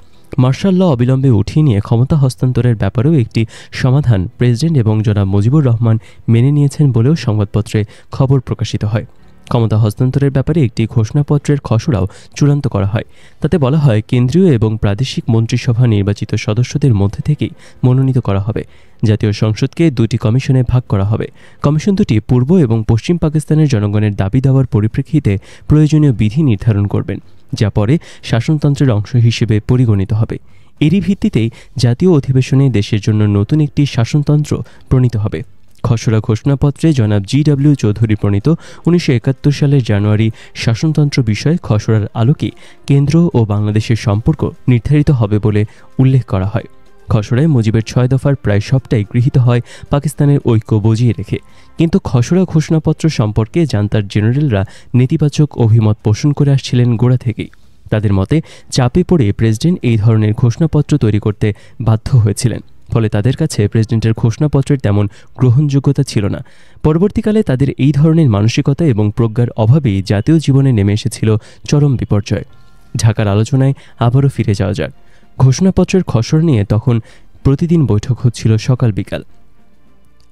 মার্শাল ল অবিলম্বে উঠিয়ে নিয়ে ক্ষমতা হস্তান্তরের ব্যাপারেও একটি সমাধান প্রেসিডেন্ট এবং জনাব মুজিবুর রহমান মেনে নিয়েছেন বলেও সংবাদপত্রে খবর প্রকাশিত হয়। ক্ষমতা হস্তান্তরের ব্যাপারে একটি ঘোষণাপত্রের খসড়াও চূড়ান্ত করা হয়। তাতে বলা হয়, কেন্দ্রীয় এবং প্রাদেশিক মন্ত্রিসভা নির্বাচিত সদস্যদের মধ্যে থেকেই মনোনীত করা হবে। জাতীয় সংসদকে 2টি কমিশনে ভাগ করা হবে। কমিশন দুটি পূর্ব এবং পশ্চিম পাকিস্তানের জনগণের দাবি দেওয়ার পরিপ্রেক্ষিতে প্রয়োজনীয় বিধি নির্ধারণ করবেন, যা পরে শাসনতন্ত্রের অংশ হিসেবে পরিগণিত হবে। এরই ভিত্তিতেই জাতীয় অধিবেশনে দেশের জন্য নতুন একটি শাসনতন্ত্র প্রণীত হবে। খসড়া ঘোষণাপত্রে জনাব জি.ডব্লিউ. চৌধুরী প্রণীত 1971 সালের জানুয়ারি শাসনতন্ত্র বিষয়ে খসড়ার আলোকে কেন্দ্র ও বাংলাদেশের সম্পর্ক নির্ধারিত হবে বলে উল্লেখ করা হয়। খসড়ায় মুজিবের 6 দফার প্রায় সবটাই গৃহীত হয় পাকিস্তানের ঐক্য বজিয়ে রেখে, কিন্তু খসড়া ঘোষণাপত্র সম্পর্কে জান্তার জেনারেলরা নেতিবাচক অভিমত পোষণ করে আসছিলেন গোড়া থেকেই। তাদের মতে চাপে পড়ে প্রেসিডেন্ট এই ধরনের ঘোষণাপত্র তৈরি করতে বাধ্য হয়েছিলেন, ফলে তাদের কাছে প্রেসিডেন্টের ঘোষণাপত্রের তেমন গ্রহণযোগ্যতা ছিল না। পরবর্তীকালে তাদের এই ধরনের মানসিকতা এবং প্রজ্ঞার অভাবেই জাতীয় জীবনে নেমে এসেছিল চরম বিপর্যয়। ঢাকার আলোচনায় আবারও ফিরে যাওয়া যাক। ঘোষণাপত্রের খসড়া নিয়ে তখন প্রতিদিন বৈঠক হচ্ছিল সকাল বিকাল।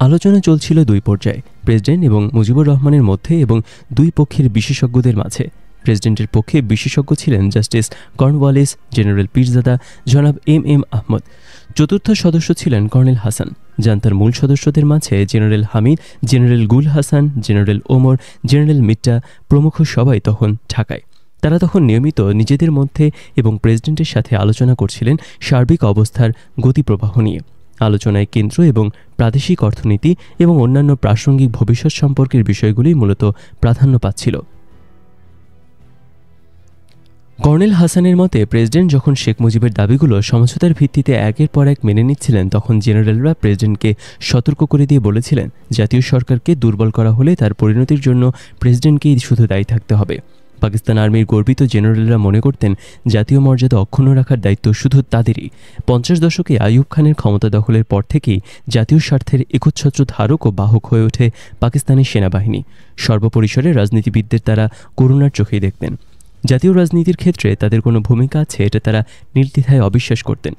আলোচনা চলছিল দুই পর্যায়ে, প্রেসিডেন্ট এবং মুজিবুর রহমানের মধ্যে এবং দুই পক্ষের বিশেষজ্ঞদের মাঝে। প্রেসিডেন্টের পক্ষে বিশেষজ্ঞ ছিলেন জাস্টিস কর্নওয়ালিস, জেনারেল পীরজাদা, জনাব এম আহমদ। চতুর্থ সদস্য ছিলেন কর্নেল হাসান। জান্তার মূল সদস্যদের মাঝে জেনারেল হামিদ, জেনারেল গুল হাসান, জেনারেল ওমর, জেনারেল মিট্টা প্রমুখ সবাই তখন ঢাকায়। তারা তখন নিয়মিত নিজেদের মধ্যে এবং প্রেসিডেন্টের সাথে আলোচনা করছিলেন সার্বিক অবস্থার গতিপ্রবাহ নিয়ে। আলোচনায় কেন্দ্র এবং প্রাদেশিক অর্থনীতি এবং অন্যান্য প্রাসঙ্গিক ভবিষ্যৎ সম্পর্কের বিষয়গুলি মূলত প্রাধান্য পাচ্ছিল। কর্নেল হাসানের মতে প্রেসিডেন্ট যখন শেখ মুজিবের দাবিগুলো সমঝোতার ভিত্তিতে একের পর এক মেনে নিচ্ছিলেন, তখন জেনারেলরা প্রেসিডেন্টকে সতর্ক করে দিয়ে বলেছিলেন, জাতীয় সরকারকে দুর্বল করা হলে তার পরিণতির জন্য প্রেসিডেন্টকেই শুধু দায়ী থাকতে হবে। পাকিস্তান আর্মির গর্বিত জেনারেলরা মনে করতেন জাতীয় মর্যাদা অক্ষুণ্ণ রাখার দায়িত্ব শুধু তাদেরই। 50 দশকে আইয়ুব খানের ক্ষমতা দখলের পর থেকেই জাতীয় স্বার্থের একচ্ছত্র ধারক ও বাহক হয়ে ওঠে পাকিস্তানি সেনাবাহিনী। সর্বপরিসরে রাজনীতিবিদদের তারা করুণার চোখেই দেখতেন। জাতীয় রাজনীতির ক্ষেত্রে তাদের কোনো ভূমিকা আছে এটা তারা নির্দ্বিধায় অবিশ্বাস করতেন।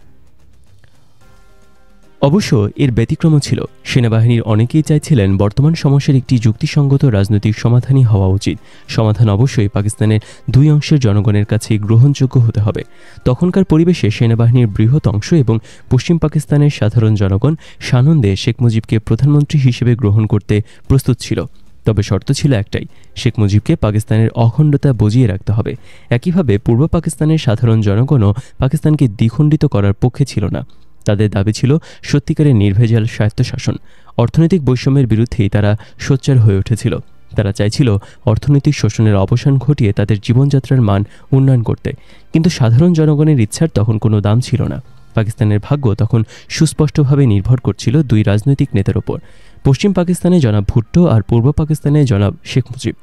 অবশ্য এর ব্যতিক্রমও ছিল। সেনাবাহিনীর অনেকেই চাইছিলেন বর্তমান সমস্যার একটি যুক্তিসঙ্গত রাজনৈতিক সমাধানই হওয়া উচিত। সমাধান অবশ্যই পাকিস্তানের দুই অংশের জনগণের কাছে গ্রহণযোগ্য হতে হবে। তখনকার পরিবেশে সেনাবাহিনীর বৃহৎ অংশ এবং পশ্চিম পাকিস্তানের সাধারণ জনগণ সানন্দে শেখ মুজিবকে প্রধানমন্ত্রী হিসেবে গ্রহণ করতে প্রস্তুত ছিল। তবে শর্ত ছিল একটাই, শেখ মুজিবকে পাকিস্তানের অখণ্ডতা বজিয়ে রাখতে হবে। একইভাবে পূর্ব পাকিস্তানের সাধারণ জনগণও পাকিস্তানকে দ্বিখণ্ডিত করার পক্ষে ছিল না। তাদের দাবি ছিল সত্যিকারের নির্ভেজাল স্বায়ত্তশাসন। অর্থনৈতিক বৈষম্যের বিরুদ্ধেই তারা সোচ্চার হয়ে উঠেছিল। তারা চাইছিল অর্থনৈতিক শোষণের অবসান ঘটিয়ে তাদের জীবনযাত্রার মান উন্নয়ন করতে। কিন্তু সাধারণ জনগণের ইচ্ছার তখন কোনো দাম ছিল না। পাকিস্তানের ভাগ্য তখন সুস্পষ্টভাবে নির্ভর করছিল দুই রাজনৈতিক নেতার ওপর, পশ্চিম পাকিস্তানে জনাব ভুট্টো আর পূর্ব পাকিস্তানে জনাব শেখ মুজিব।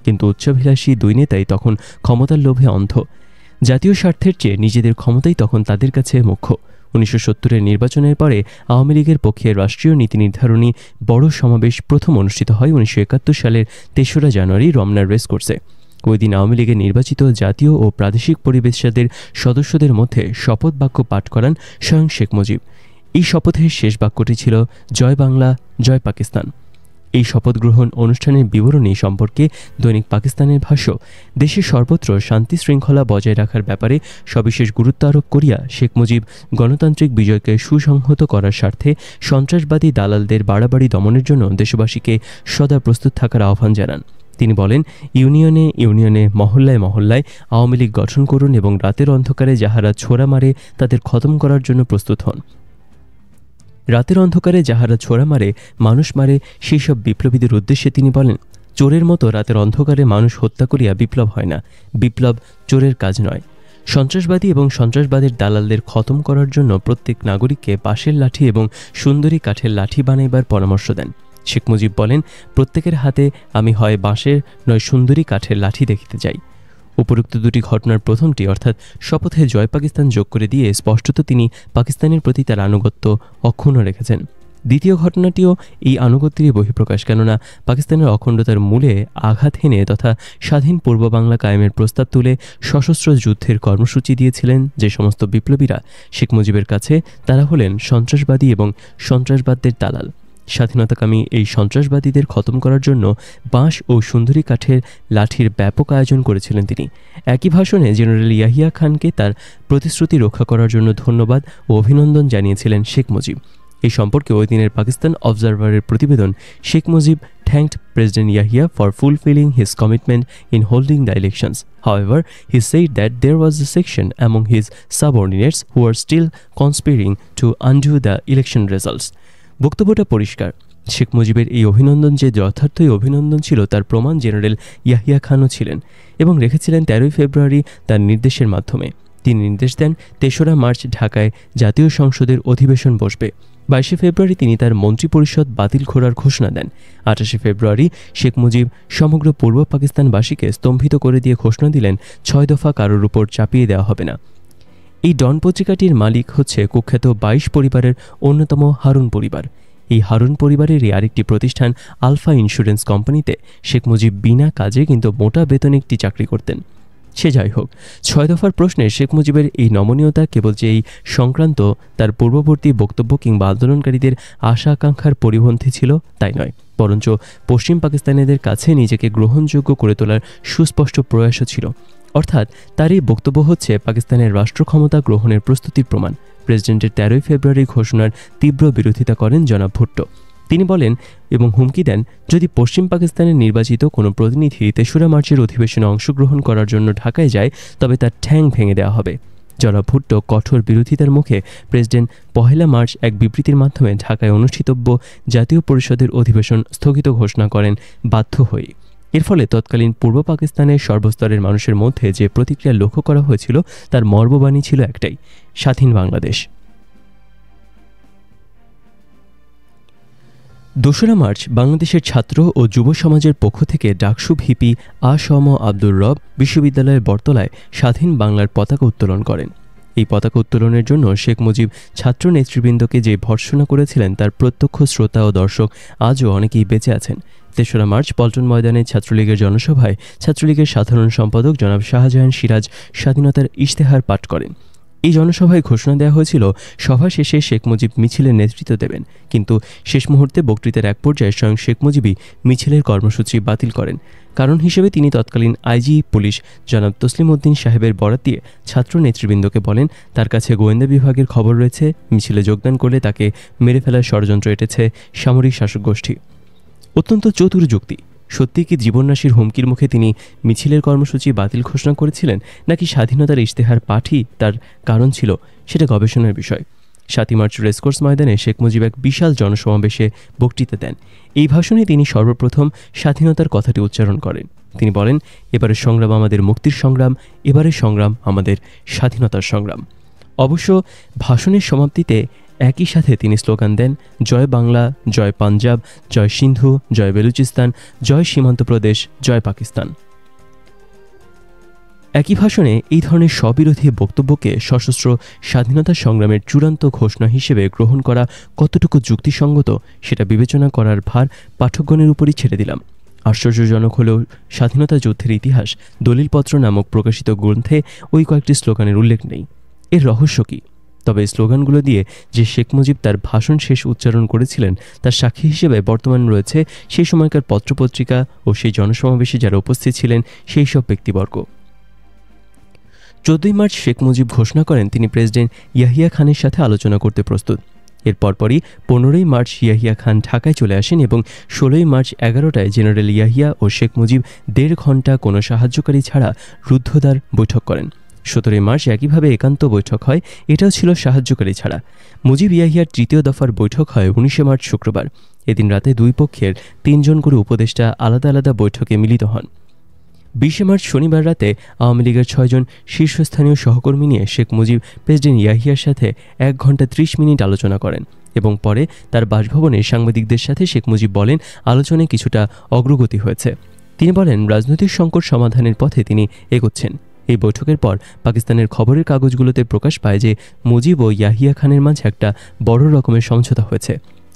কিন্তু উচ্চাভিলাষী দুই নেতাই তখন ক্ষমতার লোভে অন্ধ। জাতীয় স্বার্থের চেয়ে নিজেদের ক্ষমতাই তখন তাদের কাছে মুখ্য। 1970-এর নির্বাচনের পরে আওয়ামী লীগের পক্ষে রাষ্ট্রীয় নীতি নির্ধারণী বড় সমাবেশ প্রথম অনুষ্ঠিত হয় 1971 সালের 3রা জানুয়ারি রমনার রেসকোর্সে। ওই দিন আওয়ামী লীগের নির্বাচিত জাতীয় ও প্রাদেশিক পরিবেশদের সদস্যদের মধ্যে শপথ বাক্য পাঠ করান স্বয়ং শেখ মুজিব। এই শপথের শেষ বাক্যটি ছিল জয় বাংলা, জয় পাকিস্তান। এই শপথ গ্রহণ অনুষ্ঠানের বিবরণী সম্পর্কে দৈনিক পাকিস্তানের ভাষ্য, দেশের সর্বত্র শান্তি শৃঙ্খলা বজায় রাখার ব্যাপারে সবিশেষ গুরুত্ব আরোপ করিয়া শেখ মুজিব গণতান্ত্রিক বিজয়কে সুসংহত করার স্বার্থে সন্ত্রাসবাদী দালালদের বাড়াবাড়ি দমনের জন্য দেশবাসীকে সদা প্রস্তুত থাকার আহ্বান জানান। তিনি বলেন, ইউনিয়নে ইউনিয়নে, মহল্লায় মহল্লায় আওয়ামী লীগ গঠন করুন এবং রাতের অন্ধকারে যাহারা ছোরা মারে তাদের খতম করার জন্য প্রস্তুত হন। রাতের অন্ধকারে যাহারা ছোরা মারে, মানুষ মারে, সেই সব বিপ্লবীদের উদ্দেশ্যে তিনি বলেন, চোরের মতো রাতের অন্ধকারে মানুষ হত্যা করিয়া বিপ্লব হয় না। বিপ্লব চোরের কাজ নয়। সন্ত্রাসবাদী এবং সন্ত্রাসবাদের দালালদের খতম করার জন্য প্রত্যেক নাগরিককে বাঁশের লাঠি এবং সুন্দরী কাঠের লাঠি বানাইবার পরামর্শ দেন। শেখ মুজিব বলেন, প্রত্যেকের হাতে আমি হয় বাঁশের নয় সুন্দরী কাঠের লাঠি দেখিতে চাই। উপরোক্ত দুটি ঘটনার প্রথমটি অর্থাৎ শপথে জয় পাকিস্তান যোগ করে দিয়ে স্পষ্টত তিনি পাকিস্তানের প্রতি তার আনুগত্য অক্ষুণ্ণ রেখেছেন। দ্বিতীয় ঘটনাটিও এই আনুগত্যেরই বহিঃপ্রকাশ, কেননা পাকিস্তানের অখণ্ডতার মূলে আঘাত হেনে তথা স্বাধীন পূর্ব বাংলা কায়েমের প্রস্তাব তুলে সশস্ত্র যুদ্ধের কর্মসূচি দিয়েছিলেন যে সমস্ত বিপ্লবীরা, শেখ মুজিবের কাছে তারা হলেন সন্ত্রাসবাদী এবং সন্ত্রাসবাদদের দালাল। স্বাধীনতাকামী এই সন্ত্রাসবাদীদের খতম করার জন্য বাঁশ ও সুন্দরী কাঠের লাঠির ব্যাপক আয়োজন করেছিলেন তিনি। একই ভাষণে জেনারেল ইয়াহিয়া খানকে তার প্রতিশ্রুতি রক্ষা করার জন্য ধন্যবাদ ও অভিনন্দন জানিয়েছিলেন শেখ মুজিব। এই সম্পর্কে ওই দিনের পাকিস্তান অবজারভারের প্রতিবেদন, Sheikh Mujib thanked President Yahya for fulfilling his commitment in holding the elections. However, he said that there was a section among his subordinates who were still conspiring to undo the election results. বক্তব্যটা পরিষ্কার, শেখ মুজিবের এই অভিনন্দন যে যথার্থই অভিনন্দন ছিল তার প্রমাণ জেনারেল ইয়াহিয়া খানও ছিলেন এবং রেখেছিলেন 13 ফেব্রুয়ারি তার নির্দেশের মাধ্যমে। তিনি নির্দেশ দেন 3রা মার্চ ঢাকায় জাতীয় সংসদের অধিবেশন বসবে। 22 ফেব্রুয়ারি তিনি তার মন্ত্রিপরিষদ বাতিল করার ঘোষণা দেন। 28 ফেব্রুয়ারি শেখ মুজিব সমগ্র পূর্ব পাকিস্তানবাসীকে স্তম্ভিত করে দিয়ে ঘোষণা দিলেন 6 দফা কারোর উপর চাপিয়ে দেওয়া হবে না। এই ডন পত্রিকাটির মালিক হচ্ছে কুখ্যাত 22 পরিবারের অন্যতম হারুন পরিবার। এই হারুন পরিবারেরই আরেকটি প্রতিষ্ঠান আলফা ইন্স্যুরেন্স কোম্পানিতে শেখ মুজিব বিনা কাজে কিন্তু মোটা বেতনে একটি চাকরি করতেন। সে যাই হোক, 6 দফার প্রশ্নে শেখ মুজিবের এই নমনীয়তা কেবল যে এই সংক্রান্ত তার পূর্ববর্তী বক্তব্য কিংবা আন্দোলনকারীদের আশা আকাঙ্ক্ষার পরিপন্থী ছিল তাই নয়, বরঞ্চ পশ্চিম পাকিস্তানিদের কাছে নিজেকে গ্রহণযোগ্য করে তোলার সুস্পষ্ট প্রয়াসও ছিল। অর্থাৎ তার এই বক্তব্য হচ্ছে পাকিস্তানের রাষ্ট্র ক্ষমতা গ্রহণের প্রস্তুতির প্রমাণ। প্রেসিডেন্টের 13 ফেব্রুয়ারি ঘোষণার তীব্র বিরোধিতা করেন জনাব ভুট্টো। তিনি বলেন এবং হুমকি দেন, যদি পশ্চিম পাকিস্তানের নির্বাচিত কোনো প্রতিনিধি 3রা মার্চের অধিবেশনে অংশগ্রহণ করার জন্য ঢাকায় যায় তবে তার ঠ্যাং ভেঙে দেওয়া হবে। জনাব ভুট্টো কঠোর বিরোধিতার মুখে প্রেসিডেন্ট 1 মার্চ এক বিবৃতির মাধ্যমে ঢাকায় অনুষ্ঠিতব্য জাতীয় পরিষদের অধিবেশন স্থগিত ঘোষণা করেন বাধ্য হয়ে। এর ফলে তৎকালীন পূর্ব পাকিস্তানের সর্বস্তরের মানুষের মধ্যে যে প্রতিক্রিয়া লক্ষ্য করা হয়েছিল তার মর্মবাণী ছিল একটাই, স্বাধীন বাংলাদেশ। 2রা মার্চ বাংলাদেশের ছাত্র ও যুব সমাজের পক্ষ থেকে ডাকসু ভিপি আ.স.ম. আব্দুর রব বিশ্ববিদ্যালয়ের বটতলায় স্বাধীন বাংলার পতাকা উত্তোলন করেন। এই পতাকা উত্তোলনের জন্য শেখ মুজিব ছাত্র নেতৃবৃন্দকে যে ভর্ৎসনা করেছিলেন তার প্রত্যক্ষ শ্রোতা ও দর্শক আজও অনেকেই বেঁচে আছেন। 3রা মার্চ পল্টন ময়দানে ছাত্রলীগের জনসভায় ছাত্রলীগের সাধারণ সম্পাদক জনাব শাহজাহান সিরাজ স্বাধীনতার ইশতেহার পাঠ করেন। এই জনসভায় ঘোষণা দেওয়া হয়েছিল সভা শেষে শেখ মুজিব মিছিলের নেতৃত্ব দেবেন, কিন্তু শেষ মুহূর্তে বক্তৃতার এক পর্যায়ে স্বয়ং শেখ মুজিবই মিছিলের কর্মসূচি বাতিল করেন। কারণ হিসেবে তিনি তৎকালীন আইজি পুলিশ জনাব তসলিম উদ্দিন সাহেবের বরাত দিয়ে ছাত্র নেতৃবৃন্দকে বলেন তার কাছে গোয়েন্দা বিভাগের খবর রয়েছে, মিছিলে যোগদান করলে তাকে মেরে ফেলার ষড়যন্ত্র এঁটেছে সামরিক শাসক গোষ্ঠী। অত্যন্ত চতুর যুক্তি। সত্যি কি জীবননাশীর হুমকির মুখে তিনি মিছিলের কর্মসূচি বাতিল ঘোষণা করেছিলেন, নাকি স্বাধীনতার ইশতেহার পাঠই তার কারণ ছিল, সেটা গবেষণার বিষয়। 7 মার্চ রেসকোর্স ময়দানে শেখ মুজিব এক বিশাল জনসমাবেশে বক্তৃতা দেন। এই ভাষণে তিনি সর্বপ্রথম স্বাধীনতার কথাটি উচ্চারণ করেন। তিনি বলেন, এবারের সংগ্রাম আমাদের মুক্তির সংগ্রাম, এবারের সংগ্রাম আমাদের স্বাধীনতার সংগ্রাম। অবশ্য ভাষণের সমাপ্তিতে একই সাথে তিনি স্লোগান দেন, জয় বাংলা, জয় পাঞ্জাব, জয় সিন্ধু, জয় বেলুচিস্তান, জয় সীমান্ত প্রদেশ, জয় পাকিস্তান। একই ভাষণে এই ধরনের স্ববিরোধী বক্তব্যকে সশস্ত্র স্বাধীনতা সংগ্রামের চূড়ান্ত ঘোষণা হিসেবে গ্রহণ করা কতটুকু যুক্তিসঙ্গত সেটা বিবেচনা করার ভার পাঠকগণের উপরই ছেড়ে দিলাম। আশ্চর্যজনক হলেও স্বাধীনতা যুদ্ধের ইতিহাস দলিলপত্র নামক প্রকাশিত গ্রন্থে ওই কয়েকটি স্লোগানের উল্লেখ নেই। এর রহস্য কী? তবে এই স্লোগানগুলো দিয়ে যে শেখ মুজিব তার ভাষণ শেষ উচ্চারণ করেছিলেন তার সাক্ষী হিসেবে বর্তমান রয়েছে সেই সময়কার পত্রপত্রিকা ও সেই জনসমাবেশে যারা উপস্থিত ছিলেন সেই সব ব্যক্তিবর্গ। 14 মার্চ শেখ মুজিব ঘোষণা করেন তিনি প্রেসিডেন্ট ইয়াহিয়া খানের সাথে আলোচনা করতে প্রস্তুত। এর পরপরই 15 মার্চ ইয়াহিয়া খান ঢাকায় চলে আসেন এবং 16 মার্চ 11টায় জেনারেল ইয়াহিয়া ও শেখ মুজিব 1.5 ঘণ্টা কোনো সাহায্যকারী ছাড়া রুদ্ধদ্বার বৈঠক করেন। 17 মার্চ একইভাবে একান্ত বৈঠক হয়, এটাও ছিল সাহায্যকারী ছাড়া। মুজিব ইয়াহিয়ার 3য় দফার বৈঠক হয় 19 মার্চ শুক্রবার। এদিন রাতে দুই পক্ষের 3 জন করে উপদেষ্টা আলাদা আলাদা বৈঠকে মিলিত হন। 20 মার্চ শনিবার রাতে আওয়ামী লীগের 6 জন শীর্ষস্থানীয় সহকর্মী নিয়ে শেখ মুজিব প্রেসিডেন্ট ইয়াহিয়ার সাথে 1 ঘণ্টা 30 মিনিট আলোচনা করেন এবং পরে তার বাসভবনে সাংবাদিকদের সাথে শেখ মুজিব বলেন আলোচনায় কিছুটা অগ্রগতি হয়েছে। তিনি বলেন রাজনৈতিক সংকট সমাধানের পথে তিনি এগোচ্ছেন। এই বৈঠকের পর পাকিস্তানের খবরের কাগজগুলোতে প্রকাশ পায় যে মুজিব ও ইয়াহিয়া খানের মাঝে একটা বড় রকমের সমঝোতা হয়েছে।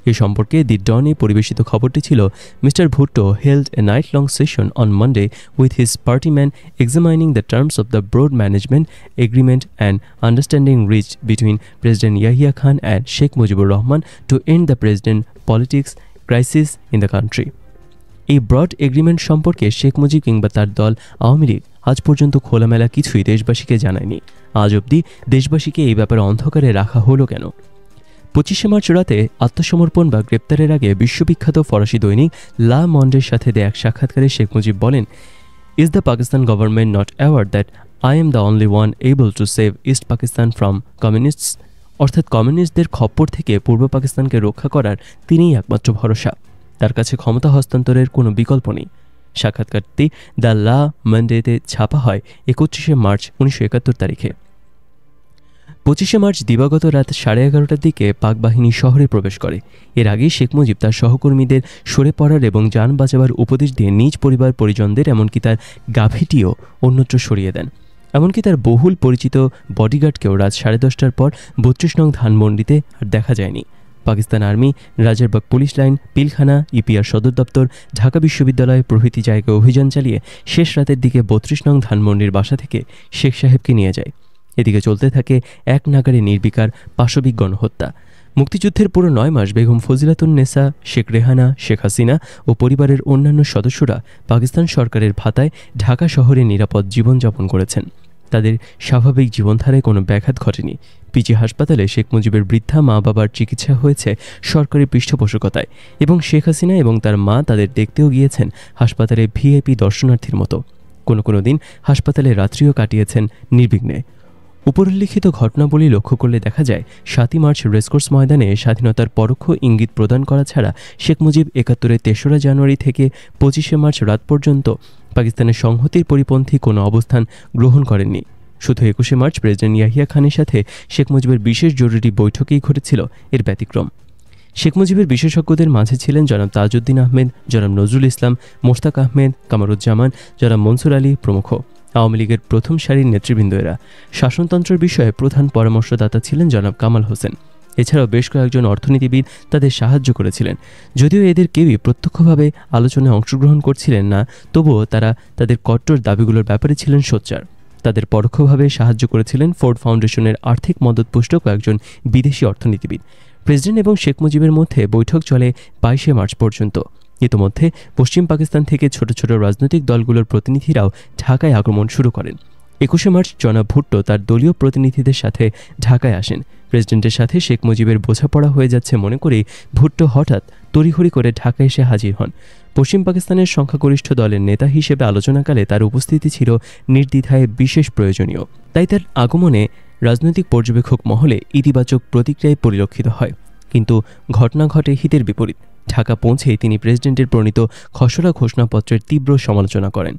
এই সম্পর্কে দি ডনে পরিবেশিত খবরটি ছিল, mister Bhutto held a night-long session on Monday with his partymen examining the terms of the broad management agreement and understanding reached between President Yahya Khan and Sheikh Mujibur Rahman to end the president politics crisis in the country. এই broad agreement সম্পর্কে শেখ মুজিব কিংবা তার দল আওয়ামী লীগ আজ পর্যন্ত খোলামেলা কিছুই দেশবাসীকে জানায়নি। আজ অবধি দেশবাসীকে এই ব্যাপারে অন্ধকারে রাখা হলো কেন? 25 মার্চ রাতে আত্মসমর্পণ বা গ্রেপ্তারের আগে বিশ্ববিখ্যাত ফরাসি দৈনিক লা মন্ডের সাথে দেয়া এক সাক্ষাৎকারে শেখ মুজিব বলেন, is the Pakistan government not aware that I am the only one able to save East Pakistan from communists? অর্থাৎ কমিউনিস্টদের খপ্পর থেকে পূর্ব পাকিস্তানকে রক্ষা করার তিনিই একমাত্র ভরসা। তার কাছে ক্ষমতা হস্তান্তরের কোনো বিকল্প নেই। সাক্ষাৎকারটি দ্য লা মানডেতে ছাপা হয় 31শে মার্চ 1971 তারিখে। 25শে মার্চ দিবাগত রাত 11:30টার দিকে পাক বাহিনী শহরে প্রবেশ করে। এর আগেই শেখ মুজিব তার সহকর্মীদের সরে পড়ার এবং যান বাঁচাবার উপদেশ দিয়ে নিজ পরিবার পরিজনদের এমনকি তার গাভীটিও অন্যত্র সরিয়ে দেন। এমনকি তার বহুল পরিচিত বডিগার্ডকেও রাত 10:30টার পর 32 নং ধানমন্ডিতে আর দেখা যায়নি। Pakistan army Rajarbagh police line, Pilkhana, EPR সদর দপ্তর, ঢাকা বিশ্ববিদ্যালয় প্রভৃতি জায়গায় অভিযান চালিয়ে শেষ রাতের দিকে 32 নং ধানমন্ডির বাসা থেকে শেখ সাহেবকে নিয়ে যায়। এদিকে চলতে থাকে এক নাগারে নির্বিকার পাশবিক গণহত্যা। মুক্তিযুদ্ধের পুরো 9 মাস বেগম ফজিলাতুন্নেসা, শেখ রেহানা, শেখ হাসিনা ও পরিবারের অন্যান্য সদস্যরা পাকিস্তান সরকারের ভাতায় ঢাকা শহরে নিরাপদ জীবনযাপন করেছেন। তাদের স্বাভাবিক জীবনধারায় কোনো ব্যাঘাত ঘটেনি। পিজি হাসপাতালে শেখ মুজিবের বৃদ্ধা মা বাবার চিকিৎসা হয়েছে সরকারি পৃষ্ঠপোষকতায় এবং শেখ হাসিনা এবং তার মা তাদের দেখতেও গিয়েছেন হাসপাতালে ভিআইপি দর্শনার্থীর মতো। কোনো দিন হাসপাতালে রাত্রিও কাটিয়েছেন নির্বিঘ্নে। উপরোল্লিখিত ঘটনাবলী লক্ষ্য করলে দেখা যায় 7ই মার্চ রেসকোর্স ময়দানে স্বাধীনতার পরোক্ষ ইঙ্গিত প্রদান করা ছাড়া শেখ মুজিব 71-এর 3রা জানুয়ারি থেকে 25শে মার্চ রাত পর্যন্ত পাকিস্তানের সংহতির পরিপন্থী কোনো অবস্থান গ্রহণ করেননি। শুধু 21শে মার্চ প্রেসিডেন্ট ইয়াহিয়া খানের সাথে শেখ মুজিবের বিশেষ জরুরি বৈঠকেই ঘটেছিল এর ব্যতিক্রম। শেখ মুজিবের বিশেষজ্ঞদের মাঝে ছিলেন জনাব তাজউদ্দিন আহমেদ, জনাব নজরুল ইসলাম, মোশতাক আহমেদ, কামারুজ্জামান, জনাব মনসুর আলী প্রমুখ। আওয়ামী লীগের প্রথম সারির নেতৃবৃন্দ এরা। শাসনতন্ত্রের বিষয়ে প্রধান পরামর্শদাতা ছিলেন জনাব কামাল হোসেন। এছাড়াও বেশ কয়েকজন অর্থনীতিবিদ তাদের সাহায্য করেছিলেন। যদিও এদের কেউই প্রত্যক্ষভাবে আলোচনায় অংশগ্রহণ করছিলেন না, তবুও তারা তাদের কট্টর দাবিগুলোর ব্যাপারে ছিলেন সোচ্চার। তাদের পরোক্ষভাবে সাহায্য করেছিলেন ফোর্ড ফাউন্ডেশনের আর্থিক মদতপুষ্ট কয়েকজন বিদেশি অর্থনীতিবিদ। প্রেসিডেন্ট এবং শেখ মুজিবের মধ্যে বৈঠক চলে 22শে মার্চ পর্যন্ত। ইতোমধ্যে পশ্চিম পাকিস্তান থেকে ছোট ছোট রাজনৈতিক দলগুলোর প্রতিনিধিরাও ঢাকায় আগমন শুরু করেন। 21শে মার্চ জনাব ভুট্টো তার দলীয় প্রতিনিধিদের সাথে ঢাকায় আসেন। প্রেসিডেন্টের সাথে শেখ মুজিবের বোঝাপড়া হয়ে যাচ্ছে মনে করেই ভুট্টো হঠাৎ তড়িঘড়ি করে ঢাকায় এসে হাজির হন। পশ্চিম পাকিস্তানের সংখ্যাগরিষ্ঠ দলের নেতা হিসেবে আলোচনাকালে তার উপস্থিতি ছিল নির্দ্বিধায় বিশেষ প্রয়োজনীয়। তাই তার আগমনে রাজনৈতিক পর্যবেক্ষক মহলে ইতিবাচক প্রতিক্রিয়ায় পরিলক্ষিত হয়। কিন্তু ঘটনা ঘটে হিতের বিপরীত। ঢাকা পৌঁছেই তিনি প্রেসিডেন্টের প্রণীত খসড়া ঘোষণাপত্রের তীব্র সমালোচনা করেন।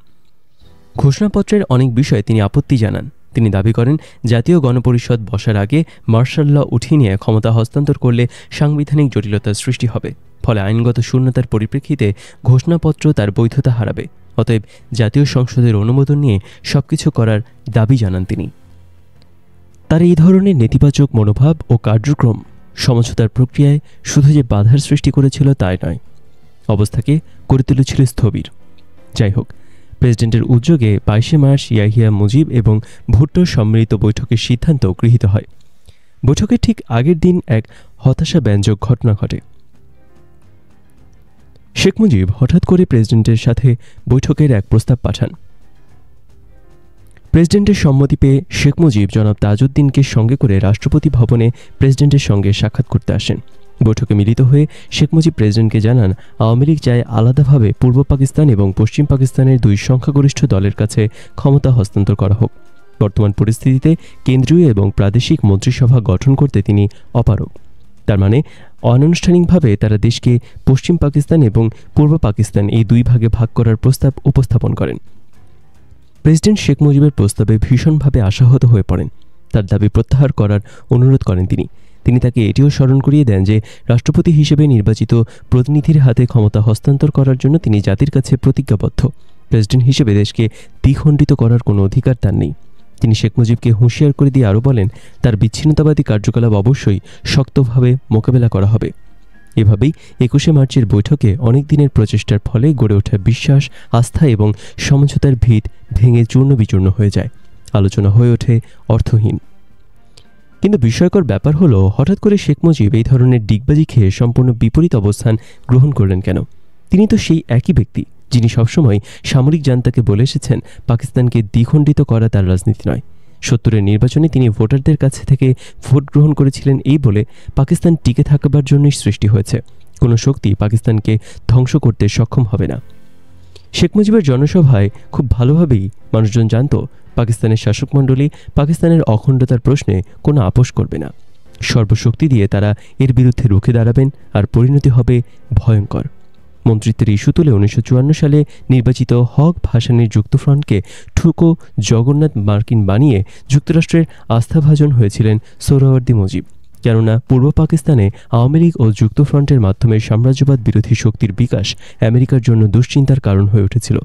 ঘোষণাপত্রের অনেক বিষয়ে তিনি আপত্তি জানান। তিনি দাবি করেন, জাতীয় গণপরিষদ বসার আগে মার্শাল ল উঠিয়ে নিয়ে ক্ষমতা হস্তান্তর করলে সাংবিধানিক জটিলতার সৃষ্টি হবে। ফলে আইনগত শূন্যতার পরিপ্রেক্ষিতে ঘোষণাপত্র তার বৈধতা হারাবে। অতএব জাতীয় সংসদের অনুমোদন নিয়ে সবকিছু করার দাবি জানান তিনি। তার এই ধরনের নেতিবাচক মনোভাব ও কার্যক্রম সমঝোতার প্রক্রিয়ায় শুধু যে বাধার সৃষ্টি করেছিল তাই নয়, অবস্থাকে করে তুলেছিল স্থবির। যাই হোক, প্রেসিডেন্টের উদ্যোগে 22শে মার্চ ইয়াহিয়া মুজিব এবং ভুট্টোর সম্মিলিত বৈঠকের সিদ্ধান্ত গৃহীত হয়। বৈঠকের ঠিক আগের দিন এক হতাশাব্যঞ্জক ঘটনা ঘটে। শেখ মুজিব হঠাৎ করে প্রেসিডেন্টের সাথে বৈঠকের এক প্রস্তাব পাঠান। প্রেসিডেন্টের সম্মতি পেয়ে শেখ মুজিব জনাব তাজউদ্দিনকে সঙ্গে করে রাষ্ট্রপতি ভবনে প্রেসিডেন্টের সঙ্গে সাক্ষাৎ করতে আসেন। বৈঠকে মিলিত হয়ে শেখ মুজিব প্রেসিডেন্টকে জানান, আওয়ামী লীগ চায় আলাদাভাবে পূর্ব পাকিস্তান এবং পশ্চিম পাকিস্তানের দুই সংখ্যাগরিষ্ঠ দলের কাছে ক্ষমতা হস্তান্তর করা হোক। বর্তমান পরিস্থিতিতে কেন্দ্রীয় এবং প্রাদেশিক মন্ত্রিসভা গঠন করতে তিনি অপারগ। তার মানে অনানুষ্ঠানিকভাবে তারা দেশকে পশ্চিম পাকিস্তান এবং পূর্ব পাকিস্তান এই দুই ভাগে ভাগ করার প্রস্তাব উপস্থাপন করেন। প্রেসিডেন্ট শেখ মুজিবের প্রস্তাবে ভীষণভাবে আশাহত হয়ে পড়েন। তার দাবি প্রত্যাহার করার অনুরোধ করেন তিনি তাকে এটিও স্মরণ করিয়ে দেন যে রাষ্ট্রপতি হিসেবে নির্বাচিত প্রতিনিধির হাতে ক্ষমতা হস্তান্তর করার জন্য তিনি জাতির কাছে প্রতিজ্ঞাবদ্ধ। প্রেসিডেন্ট হিসেবে দেশকে দ্বিখণ্ডিত করার কোনো অধিকার তার নেই। তিনি শেখ মুজিবকে হুঁশিয়ার করে দিয়ে আরও বলেন, তার বিচ্ছিন্নতাবাদী কার্যকলাপ অবশ্যই শক্তভাবে মোকাবেলা করা হবে। এভাবেই 21শে মার্চের বৈঠকে অনেক দিনের প্রচেষ্টার ফলে গড়ে ওঠা বিশ্বাস, আস্থা এবং সমঝোতার ভিত ভেঙে চূর্ণ বিচূর্ণ হয়ে যায়। আলোচনা হয়ে ওঠে অর্থহীন। কিন্তু বিস্ময়কর ব্যাপার হলো, হঠাৎ করে শেখ মুজিব এই ধরনের ডিগবাজি খেয়ে সম্পূর্ণ বিপরীত অবস্থান গ্রহণ করলেন কেন? তিনি তো সেই একই ব্যক্তি যিনি সবসময় সামরিক জান্তাকে বলে এসেছেন পাকিস্তানকে দ্বিখণ্ডিত করা তার রাজনীতি নয়। 70-এর নির্বাচনে তিনি ভোটারদের কাছে থেকে ভোট গ্রহণ করেছিলেন এই বলে পাকিস্তান টিকে থাকবার জন্যই সৃষ্টি হয়েছে। কোনো শক্তি পাকিস্তানকে ধ্বংস করতে সক্ষম হবে না। শেখ মুজিবের জনসভায় খুব ভালোভাবেই মানুষজন জানত পাকিস্তানের শাসকমণ্ডলী পাকিস্তানের অখণ্ডতার প্রশ্নে কোনো আপোষ করবে না। সর্বশক্তি দিয়ে তারা এর বিরুদ্ধে রুখে দাঁড়াবেন, আর পরিণতি হবে ভয়ঙ্কর। মন্ত্রিত্বের ইস্যু তুলে 1954 সালে নির্বাচিত হক ভাসানীর যুক্তফ্রন্টকে ঠুকো জগন্নাথ মার্কিন বানিয়ে যুক্তরাষ্ট্রের আস্থাভাজন হয়েছিলেন সোহরাওয়ার্দী মুজিব। কেননা পূর্ব পাকিস্তানে আওয়ামী লীগ ও যুক্তফ্রন্টের মাধ্যমে সাম্রাজ্যবাদ বিরোধী শক্তির বিকাশ আমেরিকার জন্য দুশ্চিন্তার কারণ হয়ে উঠেছিল।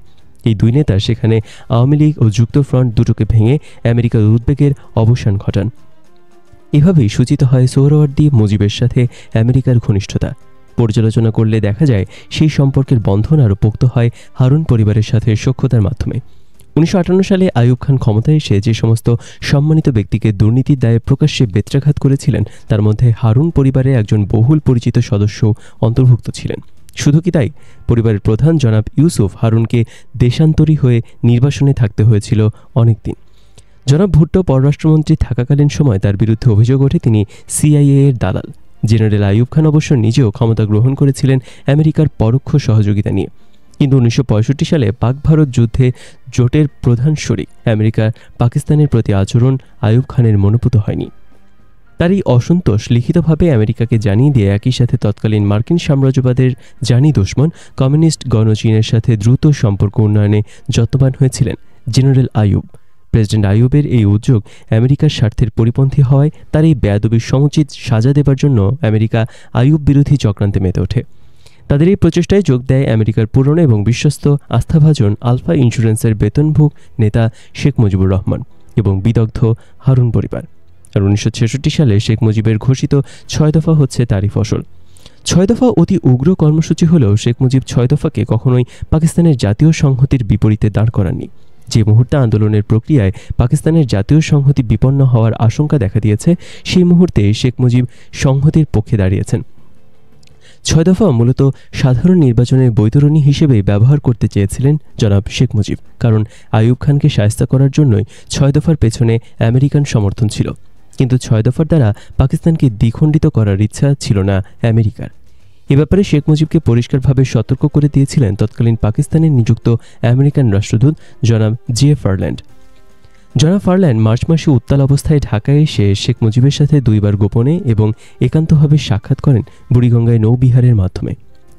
এই দুই নেতা সেখানে আওয়ামী লীগ ও যুক্তফ্রন্ট দুটোকে ভেঙে আমেরিকার উদ্বেগের অবসান ঘটান। এভাবেই সূচিত হয় সোহরাওয়ার্দী মুজিবের সাথে আমেরিকার ঘনিষ্ঠতা। পর্যালোচনা করলে দেখা যায় সেই সম্পর্কের বন্ধন আরও পোক্ত হয় হারুন পরিবারের সাথে সখ্যতার মাধ্যমে। 1958 সালে আইয়ুব খান ক্ষমতায় এসে যে সমস্ত সম্মানিত ব্যক্তিকে দুর্নীতির দায়ে প্রকাশ্যে বেত্রাঘাত করেছিলেন, তার মধ্যে হারুন পরিবারের একজন বহুল পরিচিত সদস্য অন্তর্ভুক্ত ছিলেন। শুধু কি তাই, পরিবারের প্রধান জনাব ইউসুফ হারুনকে দেশান্তরী হয়ে নির্বাসনে থাকতে হয়েছিল অনেকদিন। জনাব ভুট্টো পররাষ্ট্রমন্ত্রী থাকাকালীন সময় তার বিরুদ্ধে অভিযোগ ওঠে তিনি সিআইএ এর দালাল। জেনারেল আইয়ুব খান অবশ্য নিজেও ক্ষমতা গ্রহণ করেছিলেন আমেরিকার পরোক্ষ সহযোগিতা নিয়ে। কিন্তু 1965 সালে পাক ভারত যুদ্ধে জোটের প্রধান শরিক আমেরিকার পাকিস্তানের প্রতি আচরণ আইয়ুব খানের মনোপুত হয়নি। তার এই অসন্তোষ লিখিতভাবে আমেরিকাকে জানিয়ে দিয়ে একই সাথে তৎকালীন মার্কিন সাম্রাজ্যবাদের জানি দুশ্মন কমিউনিস্ট গণচীনের সাথে দ্রুত সম্পর্ক উন্নয়নে যত্নবান হয়েছিলেন জেনারেল আইয়ুব। প্রেসিডেন্ট আইয়ুবের এই উদ্যোগ আমেরিকার স্বার্থের পরিপন্থী হওয়ায় তার এই বেয়াদবির সমুচিত সাজা দেবার জন্য আমেরিকা আইয়ুব বিরোধী চক্রান্তে মেতে ওঠে। তাদের এই প্রচেষ্টায় যোগ দেয় আমেরিকার পুরনো এবং বিশ্বস্ত আস্থাভাজন আলফা ইন্স্যুরেন্সের বেতনভোগ নেতা শেখ মুজিবুর রহমান এবং বিদগ্ধ হারুন পরিবার। আর 1966 সালে শেখ মুজিবের ঘোষিত 6 দফা হচ্ছে তারই ফসল। 6 দফা অতি উগ্র কর্মসূচি হলেও শেখ মুজিব 6 দফাকে কখনোই পাকিস্তানের জাতীয় সংহতির বিপরীতে দাঁড় করাননি। যে মুহূর্তে আন্দোলনের প্রক্রিয়ায় পাকিস্তানের জাতীয় সংহতি বিপন্ন হওয়ার আশঙ্কা দেখা দিয়েছে, সেই মুহূর্তে শেখ মুজিব সংহতির পক্ষে দাঁড়িয়েছেন। 6 দফা মূলত সাধারণ নির্বাচনের বৈতরণী হিসেবেই ব্যবহার করতে চেয়েছিলেন জনাব শেখ মুজিব, কারণ আইয়ুব খানকে শায়েস্তা করার জন্যই 6 দফার পেছনে আমেরিকান সমর্থন ছিল। কিন্তু 6 দফার দ্বারা পাকিস্তানকে দ্বিখণ্ডিত করার ইচ্ছা ছিল না আমেরিকার। এ ব্যাপারে শেখ মুজিবকে পরিষ্কারভাবে সতর্ক করে দিয়েছিলেন তৎকালীন পাকিস্তানে নিযুক্ত আমেরিকান রাষ্ট্রদূত জনাব জিএ ফারল্যান্ড। জনাব ফারল্যান্ড মার্চ মাসে উত্তাল অবস্থায় ঢাকায় এসে শেখ মুজিবের সাথে 2 বার গোপনে এবং একান্তভাবে সাক্ষাৎ করেন বুড়িগঙ্গায় নৌবিহারের মাধ্যমে।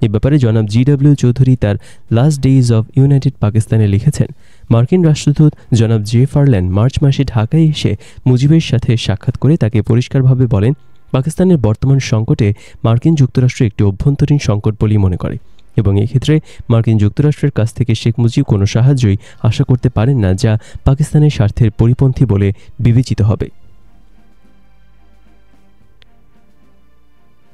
এ ব্যাপারে জনাব জিডব্লিউ চৌধুরী তার লাস্ট ডেইজ অব ইউনাইটেড পাকিস্তানে লিখেছেন, মার্কিন রাষ্ট্রদূত জনাব জে ফারল্যান্ড মার্চ মাসে ঢাকায় এসে মুজিবের সাথে সাক্ষাৎ করে তাকে পরিষ্কারভাবে বলেন, পাকিস্তানের বর্তমান সংকটে মার্কিন যুক্তরাষ্ট্র একটি অভ্যন্তরীণ সংকট বলেই মনে করে এবং এক্ষেত্রে মার্কিন যুক্তরাষ্ট্রের কাছ থেকে শেখ মুজিব কোনো সাহায্যই আশা করতে পারেন না যা পাকিস্তানের স্বার্থের পরিপন্থী বলে বিবেচিত হবে।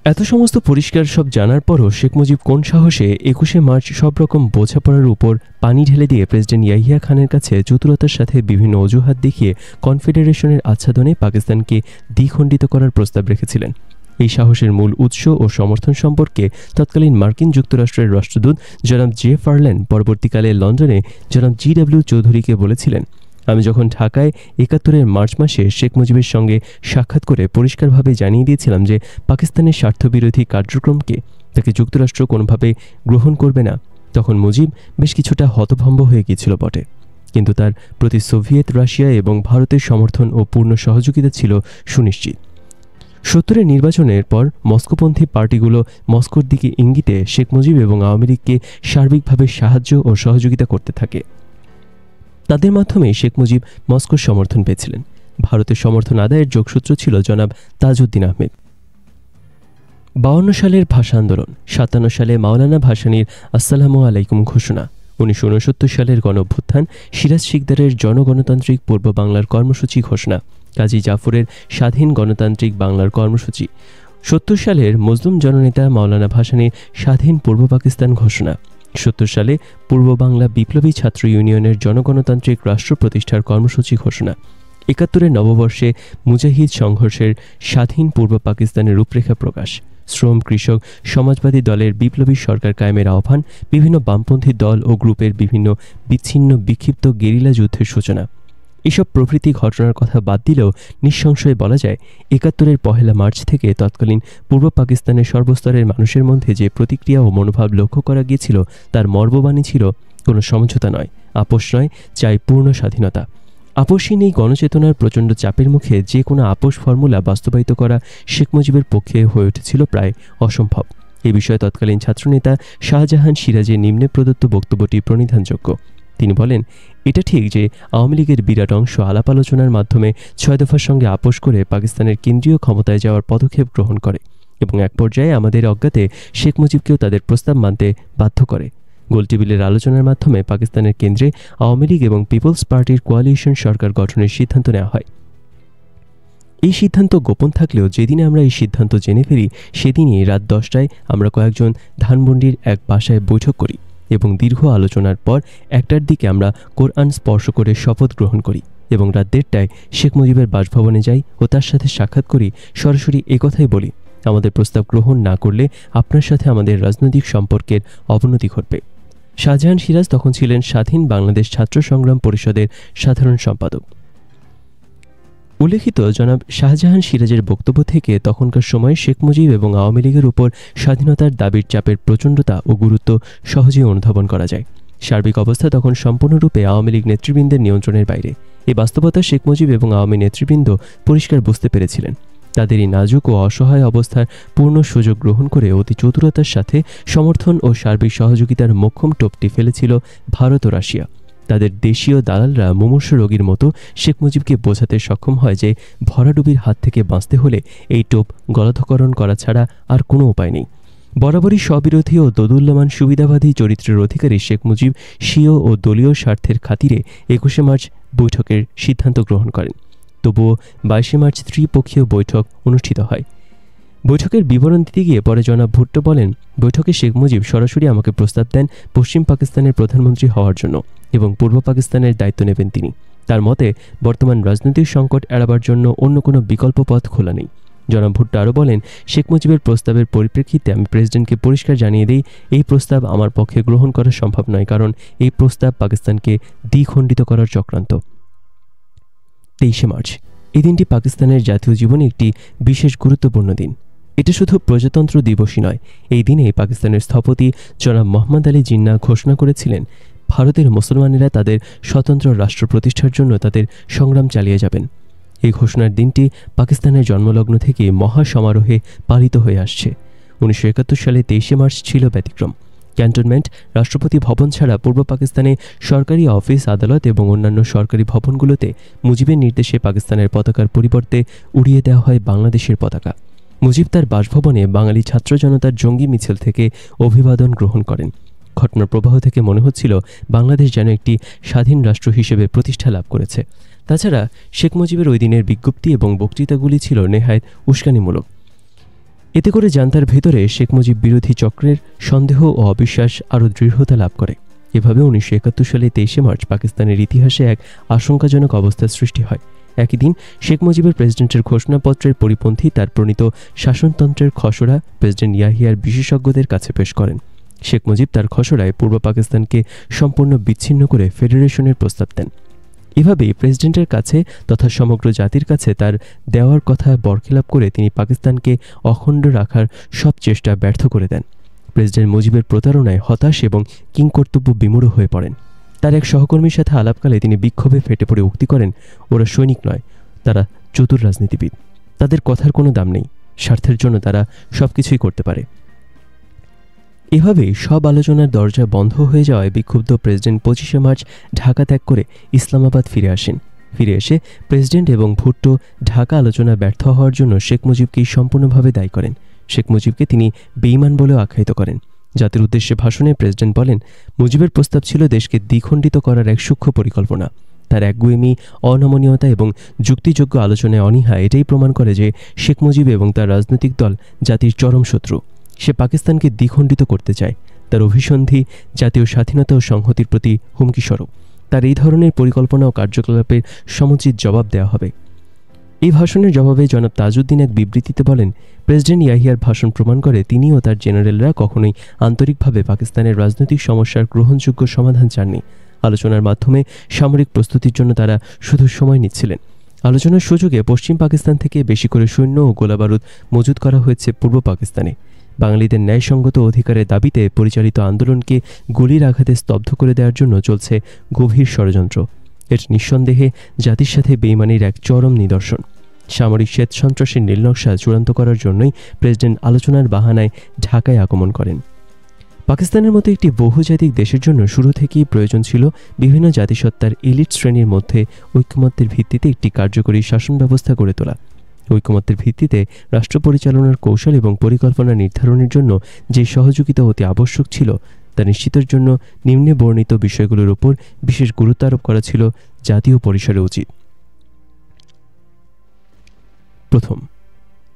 এত সমস্ত পরিষ্কার সব জানার পরও শেখ মুজিব কোন সাহসে 21শে মার্চ সব রকম বোঝাপড়ার উপর পানি ঢেলে দিয়ে প্রেসিডেন্ট ইয়াহিয়া খানের কাছে চতুরতার সাথে বিভিন্ন অজুহাত দেখিয়ে কনফেডারেশনের আচ্ছাদনে পাকিস্তানকে দ্বিখণ্ডিত করার প্রস্তাব রেখেছিলেন। এই সাহসের মূল উৎস ও সমর্থন সম্পর্কে তৎকালীন মার্কিন যুক্তরাষ্ট্রের রাষ্ট্রদূত জনাব জে ফারল্যান্ড পরবর্তীকালে লন্ডনে জনাব জিডব্লিউ চৌধুরীকে বলেছিলেন, আমি যখন ঢাকায় 71-এর মার্চ মাসে শেখ মুজিবের সঙ্গে সাক্ষাৎ করে পরিষ্কারভাবে জানিয়ে দিয়েছিলাম যে পাকিস্তানের স্বার্থবিরোধী কার্যক্রমকে তাকে যুক্তরাষ্ট্র কোনোভাবে গ্রহণ করবে না, তখন মুজিব বেশ কিছুটা হতভম্ব হয়ে গিয়েছিল বটে, কিন্তু তার প্রতি সোভিয়েত রাশিয়া এবং ভারতের সমর্থন ও পূর্ণ সহযোগিতা ছিল সুনিশ্চিত। 70-এর নির্বাচনের পর মস্কোপন্থী পার্টিগুলো মস্কোর দিকে ইঙ্গিতে শেখ মুজিব এবং আওয়ামী লীগকে সার্বিকভাবে সাহায্য ও সহযোগিতা করতে থাকে। তাদের মাধ্যমেই শেখ মুজিব মস্কোর সমর্থন পেয়েছিলেন। ভারতের সমর্থন আদায়ের যোগসূত্র ছিল জনাব তাজউদ্দিন আহমেদ। 52 সালের ভাষা আন্দোলন, 57 সালে মাওলানা ভাসানীর আসসালামু আলাইকুম ঘোষণা, 1969 সালের গণঅভ্যুত্থান, সিরাজ শিকদারের জনগণতান্ত্রিক পূর্ব বাংলার কর্মসূচি ঘোষণা, কাজী জাফরের স্বাধীন গণতান্ত্রিক বাংলার কর্মসূচি, 70 সালের মজলুম জননেতা মাওলানা ভাসানীর স্বাধীন পূর্ব পাকিস্তান ঘোষণা, 70 সালে পূর্ব বাংলা বিপ্লবী ছাত্র ইউনিয়নের জনগণতান্ত্রিক রাষ্ট্র প্রতিষ্ঠার কর্মসূচি ঘোষণা, 71-এর নববর্ষে মুজাহিদ সংঘর্ষের স্বাধীন পূর্ব পাকিস্তানের রূপরেখা প্রকাশ, শ্রম কৃষক সমাজবাদী দলের বিপ্লবী সরকার কায়েমের আহ্বান, বিভিন্ন বামপন্থী দল ও গ্রুপের বিভিন্ন বিচ্ছিন্ন বিক্ষিপ্ত গেরিলা যুদ্ধের সূচনা। এসব প্রভৃতি ঘটনার কথা বাদ দিলেও নিঃসংশয়ে বলা যায় 71-এর 1 মার্চ থেকে তৎকালীন পূর্ব পাকিস্তানের সর্বস্তরের মানুষের মধ্যে যে প্রতিক্রিয়া ও মনোভাব লক্ষ্য করা গিয়েছিল তার মর্মবাণী ছিল কোনো সমঝোতা নয়, আপোষ নয়, চাই পূর্ণ স্বাধীনতা। আপোষহীন এই গণচেতনার প্রচণ্ড চাপের মুখে যে কোনো আপোষ ফর্মুলা বাস্তবায়িত করা শেখ মুজিবের পক্ষে হয়ে উঠেছিল প্রায় অসম্ভব। এ বিষয়ে তৎকালীন ছাত্রনেতা শাহজাহান সিরাজের নিম্নে প্রদত্ত বক্তব্যটি প্রণিধানযোগ্য। তিনি বলেন, এটা ঠিক যে আওয়ামী লীগের বিরাট অংশ আলাপ আলোচনার মাধ্যমে 6 দফার সঙ্গে আপোষ করে পাকিস্তানের কেন্দ্রীয় ক্ষমতায় যাওয়ার পদক্ষেপ গ্রহণ করে এবং এক পর্যায়ে আমাদের অজ্ঞাতে শেখ মুজিবকেও তাদের প্রস্তাব মানতে বাধ্য করে। গোলটেবিলের আলোচনার মাধ্যমে পাকিস্তানের কেন্দ্রে আওয়ামী লীগ এবং পিপলস পার্টির কোয়ালিশন সরকার গঠনের সিদ্ধান্ত নেওয়া হয়। এই সিদ্ধান্ত গোপন থাকলেও যেদিনে আমরা এই সিদ্ধান্ত জেনে ফেলি সেদিনই রাত 10টায় আমরা কয়েকজন ধানমন্ডির এক বাসায় বৈঠক করি এবং দীর্ঘ আলোচনার পর 1টার দিকে আমরা কোরআন স্পর্শ করে শপথ গ্রহণ করি এবং রাত 1:30টায় শেখ মুজিবের বাসভবনে যাই ও তার সাথে সাক্ষাৎ করি। সরাসরি একথাই বলি, আমাদের প্রস্তাব গ্রহণ না করলে আপনার সাথে আমাদের রাজনৈতিক সম্পর্কের অবনতি ঘটবে। শাহজাহান সিরাজ তখন ছিলেন স্বাধীন বাংলাদেশ ছাত্র সংগ্রাম পরিষদের সাধারণ সম্পাদক। উল্লেখিত জনাব শাহজাহান সিরাজের বক্তব্য থেকে তখনকার সময়ে শেখ মুজিব এবং আওয়ামী লীগের উপর স্বাধীনতার দাবির চাপের প্রচণ্ডতা ও গুরুত্ব সহজেই অনুধাবন করা যায়। সার্বিক অবস্থা তখন সম্পূর্ণরূপে আওয়ামী লীগ নেতৃবৃন্দের নিয়ন্ত্রণের বাইরে। এই বাস্তবতা শেখ মুজিব এবং আওয়ামী নেতৃবৃন্দ পরিষ্কার বুঝতে পেরেছিলেন। তাদের এই নাজুক ও অসহায় অবস্থার পূর্ণ সুযোগ গ্রহণ করে অতি চতুরতার সাথে সমর্থন ও সার্বিক সহযোগিতার মোক্ষম টোপটি ফেলেছিল ভারত ও রাশিয়া। তাদের দেশীয় দালালরা মুমূর্ষ রোগীর মতো শেখ মুজিবকে বোঝাতে সক্ষম হয় যে ভরাডুবির হাত থেকে বাঁচতে হলে এই টোপ গলাধকরণ করা ছাড়া আর কোনো উপায় নেই। বরাবরই স্ববিরোধী ও দোদুল্যমান সুবিধাবাদী চরিত্রের অধিকারী শেখ মুজিব স্বীয় ও দলীয় স্বার্থের খাতিরে 21শে মার্চ বৈঠকের সিদ্ধান্ত গ্রহণ করেন। তবুও 22শে মার্চ ত্রিপক্ষীয় বৈঠক অনুষ্ঠিত হয়। বৈঠকের বিবরণ দিতে গিয়ে পরে জনাব ভুট্টো বলেন, বৈঠকে শেখ মুজিব সরাসরি আমাকে প্রস্তাব দেন পশ্চিম পাকিস্তানের প্রধানমন্ত্রী হওয়ার জন্য এবং পূর্ব পাকিস্তানের দায়িত্ব নেবেন তিনি। তার মতে বর্তমান রাজনৈতিক সংকট এড়াবার জন্য অন্য কোনো বিকল্প পথ খোলা নেই। জনাব ভুট্টো আরও বলেন, শেখ মুজিবের প্রস্তাবের পরিপ্রেক্ষিতে আমি প্রেসিডেন্টকে পরিষ্কার জানিয়ে দিই, এই প্রস্তাব আমার পক্ষে গ্রহণ করা সম্ভব নয়, কারণ এই প্রস্তাব পাকিস্তানকে দ্বিখণ্ডিত করার চক্রান্ত। 23শে মার্চ এই দিনটি পাকিস্তানের জাতীয় জীবনে একটি বিশেষ গুরুত্বপূর্ণ দিন। এটা শুধু প্রজাতন্ত্র দিবসই নয়, এই দিনে পাকিস্তানের স্থপতি জনাব মোহাম্মদ আলী জিন্নাহ ঘোষণা করেছিলেন ভারতের মুসলমানেরা তাদের স্বতন্ত্র রাষ্ট্র প্রতিষ্ঠার জন্য তাদের সংগ্রাম চালিয়ে যাবেন। এই ঘোষণার দিনটি পাকিস্তানের জন্মলগ্ন থেকে মহা সমারোহে পালিত হয়ে আসছে। 1971 সালে 23শে মার্চ ছিল ব্যতিক্রম। ক্যান্টনমেন্ট, রাষ্ট্রপতি ভবন ছাড়া পূর্ব পাকিস্তানে সরকারি অফিস, আদালত এবং অন্যান্য সরকারি ভবনগুলোতে মুজিবের নির্দেশে পাকিস্তানের পতাকার পরিবর্তে উড়িয়ে দেওয়া হয় বাংলাদেশের পতাকা। মুজিব তার বাসভবনে বাঙালি ছাত্র জনতার জঙ্গি মিছিল থেকে অভিবাদন গ্রহণ করেন। ঘটনার প্রবাহ থেকে মনে হচ্ছিল বাংলাদেশ যেন একটি স্বাধীন রাষ্ট্র হিসেবে প্রতিষ্ঠা লাভ করেছে। তাছাড়া শেখ মুজিবের ওই দিনের বিজ্ঞপ্তি এবং বক্তৃতাগুলি ছিল নেহায়েত উস্কানিমূলক। এতে করে জান্তার ভেতরে শেখ মুজিব বিরোধী চক্রের সন্দেহ ও অবিশ্বাস আরও দৃঢ়তা লাভ করে। এভাবে 1971 সালে 23শে মার্চ পাকিস্তানের ইতিহাসে এক আশঙ্কাজনক অবস্থার সৃষ্টি হয়। একই দিন শেখ মুজিবের প্রেসিডেন্টের ঘোষণাপত্রের পরিপন্থী তার প্রণীত শাসনতন্ত্রের খসড়া প্রেসিডেন্ট ইয়াহিয়ার বিশেষজ্ঞদের কাছে পেশ করেন। শেখ মুজিব তার খসড়ায় পূর্ব পাকিস্তানকে সম্পূর্ণ বিচ্ছিন্ন করে ফেডারেশনের প্রস্তাব দেন। এভাবেই প্রেসিডেন্টের কাছে তথা সমগ্র জাতির কাছে তার দেওয়ার কথা বরখেলাপ করে তিনি পাকিস্তানকে অখণ্ড রাখার সব চেষ্টা ব্যর্থ করে দেন। প্রেসিডেন্ট মুজিবের প্রতারণায় হতাশ এবং কিংকর্তব্য বিমূঢ় হয়ে পড়েন। তার এক সহকর্মীর সাথে আলাপকালে তিনি বিক্ষোভে ফেটে পড়ে উক্তি করেন, ওরা সৈনিক নয়, তারা চতুর রাজনীতিবিদ। তাদের কথার কোনো দাম নেই, স্বার্থের জন্য তারা সব কিছুই করতে পারে। এভাবেই সব আলোচনার দরজা বন্ধ হয়ে যাওয়ায় বিক্ষুব্ধ প্রেসিডেন্ট 25শে মার্চ ঢাকা ত্যাগ করে ইসলামাবাদ ফিরে আসেন। ফিরে এসে প্রেসিডেন্ট এবং ভুট্টো ঢাকা আলোচনা ব্যর্থ হওয়ার জন্য শেখ মুজিবকেই সম্পূর্ণভাবে দায়ী করেন। শেখ মুজিবকে তিনি বেঈমান বলেও আখ্যায়িত করেন। জাতির উদ্দেশ্যে ভাষণে প্রেসিডেন্ট বলেন, মুজিবের প্রস্তাব ছিল দেশকে দ্বিখণ্ডিত করার এক সূক্ষ্ম পরিকল্পনা। তার একগুয়েমি, অনমনীয়তা এবং যুক্তিযোগ্য আলোচনায় অনীহা এটাই প্রমাণ করে যে শেখ মুজিব এবং তার রাজনৈতিক দল জাতির চরম শত্রু। সে পাকিস্তানকে দ্বিখণ্ডিত করতে চায়। তার অভিসন্ধি জাতীয় স্বাধীনতা ও সংহতির প্রতি হুমকিস্বরূপ। তার এই ধরনের পরিকল্পনা ও কার্যকলাপের সমুচিত জবাব দেওয়া হবে। এই ভাষণের জবাবে জনাব তাজউদ্দিন এক বিবৃতিতে বলেন, প্রেসিডেন্ট ইয়াহিয়ার ভাষণ প্রমাণ করে তিনি ও তার জেনারেলরা কখনোই আন্তরিকভাবে পাকিস্তানের রাজনৈতিক সমস্যার গ্রহণযোগ্য সমাধান চাননি। আলোচনার মাধ্যমে সামরিক প্রস্তুতির জন্য তারা শুধু সময় নিচ্ছিলেন। আলোচনার সুযোগে পশ্চিম পাকিস্তান থেকে বেশি করে সৈন্য ও গোলাবারুদ মজুত করা হয়েছে পূর্ব পাকিস্তানে। বাঙালিদের ন্যায়সঙ্গত অধিকারের দাবিতে পরিচালিত আন্দোলনকে গুলির আঘাতে স্তব্ধ করে দেওয়ার জন্য চলছে গভীর ষড়যন্ত্র। এর নিঃসন্দেহে জাতির সাথে বেইমানির এক চরম নিদর্শন। সামরিক শ্বেত সন্ত্রাসের নীলনকশা চূড়ান্ত করার জন্যই প্রেসিডেন্ট আলোচনার বাহানায় ঢাকায় আগমন করেন। পাকিস্তানের মতো একটি বহুজাতিক দেশের জন্য শুরু থেকেই প্রয়োজন ছিল বিভিন্ন জাতিসত্তার এলিট শ্রেণীর মধ্যে ঐকমত্যের ভিত্তিতে একটি কার্যকরী শাসন ব্যবস্থা গড়ে তোলা। ঐকমত্যের ভিত্তিতে রাষ্ট্র পরিচালনার কৌশল এবং পরিকল্পনা নির্ধারণের জন্য যে সহযোগিতা অতি আবশ্যক ছিল তা নিশ্চিতের জন্য নিম্নে বর্ণিত বিষয়গুলোর উপর বিশেষ গুরুত্ব আরোপ করা ছিল জাতীয় পরিসরে উচিত। প্রথম,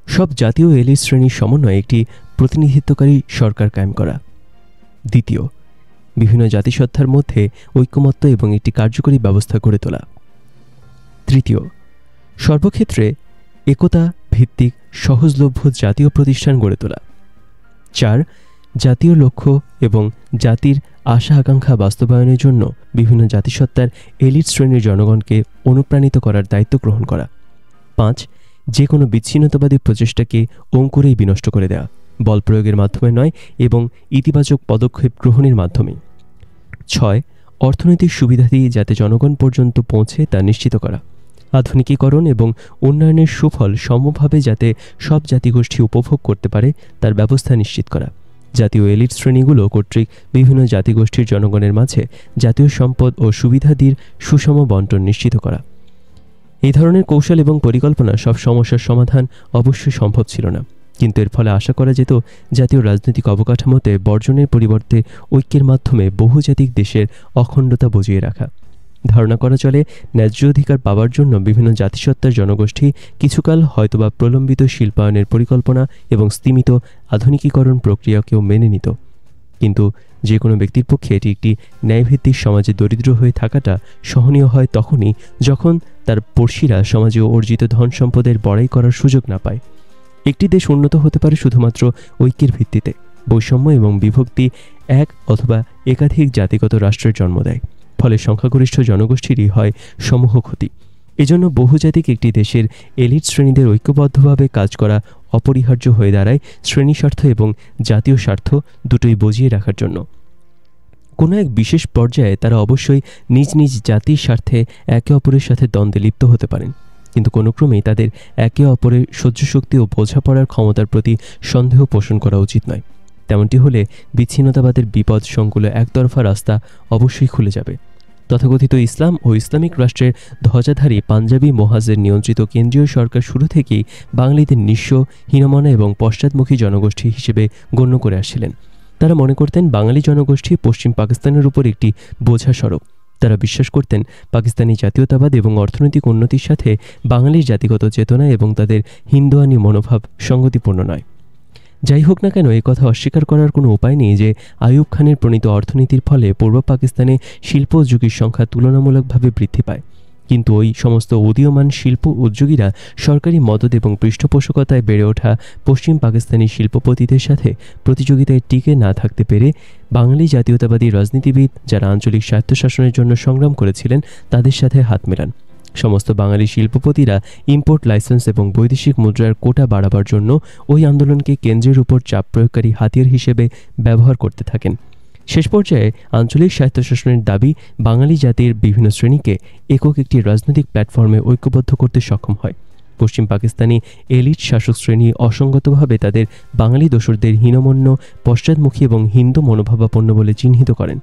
সব জাতীয় এলিট শ্রেণীর সমন্বয়ে একটি প্রতিনিধিত্বকারী সরকার কায়েম করা। দ্বিতীয়, বিভিন্ন জাতিসত্তার মধ্যে ঐকমত্য এবং একটি কার্যকরী ব্যবস্থা গড়ে তোলা। তৃতীয়, সর্বক্ষেত্রে একতা ভিত্তিক সহজলভ্য জাতীয় প্রতিষ্ঠান গড়ে তোলা। 4, জাতীয় লক্ষ্য এবং জাতির আশা আকাঙ্ক্ষা বাস্তবায়নের জন্য বিভিন্ন জাতিসত্তার এলিট শ্রেণীর জনগণকে অনুপ্রাণিত করার দায়িত্ব গ্রহণ করা। 5, যে কোনো বিচ্ছিন্নতাবাদী প্রচেষ্টাকে অঙ্কুরেই বিনষ্ট করে দেওয়া, বল প্রয়োগের মাধ্যমে নয় এবং ইতিবাচক পদক্ষেপ গ্রহণের মাধ্যমে। 6, অর্থনৈতিক সুবিধাদি যাতে জনগণ পর্যন্ত পৌঁছে তা নিশ্চিত করা। আধুনিকীকরণ এবং উন্নয়নের সুফল সমভাবে যাতে সব জাতিগোষ্ঠী উপভোগ করতে পারে তার ব্যবস্থা নিশ্চিত করা। জাতীয় এলিট শ্রেণীগুলো কর্তৃক বিভিন্ন জাতিগোষ্ঠীর জনগণের মাঝে জাতীয় সম্পদ ও সুবিধাদির সুষম বণ্টন নিশ্চিত করা। এই ধরনের কৌশল এবং পরিকল্পনা সব সমস্যার সমাধান অবশ্যই সম্ভব ছিল না, কিন্তু এর ফলে আশা করা যেত জাতীয় রাজনৈতিক অবকাঠামোতে বর্জনের পরিবর্তে ঐক্যের মাধ্যমে বহুজাতিক দেশের অখণ্ডতা বজিয়ে রাখা। ধারণা করা চলে ন্যায্য অধিকার পাওয়ার জন্য বিভিন্ন জাতিসত্তার জনগোষ্ঠী কিছুকাল হয়তোবা প্রলম্বিত শিল্পায়নের পরিকল্পনা এবং স্তিমিত আধুনিকীকরণ প্রক্রিয়াকেও মেনে নিত, কিন্তু যে কোনো ব্যক্তির পক্ষে এটি একটি ন্যায়ভিত্তিক সমাজে দরিদ্র হয়ে থাকাটা সহনীয় হয় তখনই যখন তার পড়শিরা সমাজে অর্জিত ধন সম্পদের বড়াই করার সুযোগ না পায়। একটি দেশ উন্নত হতে পারে শুধুমাত্র ঐক্যের ভিত্তিতে। বৈষম্য এবং বিভক্তি এক অথবা একাধিক জাতিগত রাষ্ট্রের জন্ম দেয়, ফলে সংখ্যাগরিষ্ঠ জনগোষ্ঠীরই হয় সমূহ ক্ষতি। এজন্য বহুজাতিক একটি দেশের এলিট শ্রেণীদের ঐক্যবদ্ধভাবে কাজ করা অপরিহার্য হয়ে দাঁড়ায় শ্রেণী স্বার্থ এবং জাতীয় স্বার্থ দুটোই বজিয়ে রাখার জন্য। কোনো এক বিশেষ পর্যায়ে তারা অবশ্যই নিজ নিজ জাতির স্বার্থে একে অপরের সাথে দ্বন্দ্বে লিপ্ত হতে পারেন, কিন্তু কোনো ক্রমেই তাদের একে অপরের সহ্যশক্তি ও বোঝাপড়ার ক্ষমতার প্রতি সন্দেহ পোষণ করা উচিত নয়। তেমনটি হলে বিচ্ছিন্নতাবাদের বিপদ সংকুল একতরফা রাস্তা অবশ্যই খুলে যাবে। তথাকথিত ইসলাম ও ইসলামিক রাষ্ট্রের ধ্বজাধারী পাঞ্জাবি মোহাজের নিয়ন্ত্রিত কেন্দ্রীয় সরকার শুরু থেকেই বাঙালিদের নিঃস্ব, হীনমনা এবং পশ্চাৎমুখী জনগোষ্ঠী হিসেবে গণ্য করে আসছিলেন। তারা মনে করতেন বাঙালি জনগোষ্ঠী পশ্চিম পাকিস্তানের উপর একটি বোঝা স্বরূপ। তারা বিশ্বাস করতেন পাকিস্তানি জাতীয়তাবাদ এবং অর্থনৈতিক উন্নতির সাথে বাঙালির জাতিগত চেতনা এবং তাদের হিন্দুয়ানি মনোভাব সঙ্গতিপূর্ণ নয়। যাই হোক না কেন, এই কথা অস্বীকার করার কোনো উপায় নেই যে আইয়ুব খানের প্রণীত অর্থনীতির ফলে পূর্ব পাকিস্তানে শিল্প উদ্যোগীর সংখ্যা তুলনামূলকভাবে বৃদ্ধি পায়, কিন্তু ওই সমস্ত উদীয়মান শিল্প উদ্যোগীরা সরকারি মদত এবং পৃষ্ঠপোষকতায় বেড়ে ওঠা পশ্চিম পাকিস্তানি শিল্পপতিদের সাথে প্রতিযোগিতায় টিকে না থাকতে পেরে বাঙালি জাতীয়তাবাদী রাজনীতিবিদ যারা আঞ্চলিক স্বায়ত্তশাসনের জন্য সংগ্রাম করেছিলেন তাদের সাথে হাত মেলান। সমস্ত বাঙালি শিল্পপতিরা ইম্পোর্ট লাইসেন্স এবং বৈদেশিক মুদ্রার কোটা বাড়াবার জন্য ওই আন্দোলনকে কেন্দ্রের উপর চাপ প্রয়োগকারী হাতিয়ার হিসেবে ব্যবহার করতে থাকেন। শেষ পর্যায়ে আঞ্চলিক স্বায়ত্তশাসনের দাবি বাঙালি জাতির বিভিন্ন শ্রেণীকে একক একটি রাজনৈতিক প্ল্যাটফর্মে ঐক্যবদ্ধ করতে সক্ষম হয়। পশ্চিম পাকিস্তানি এলিট শাসক শ্রেণী অসঙ্গতভাবে তাদের বাঙালি দোসরদের হীনমন্য, পশ্চাৎমুখী এবং হিন্দু মনোভাবাপন্ন বলে চিহ্নিত করেন।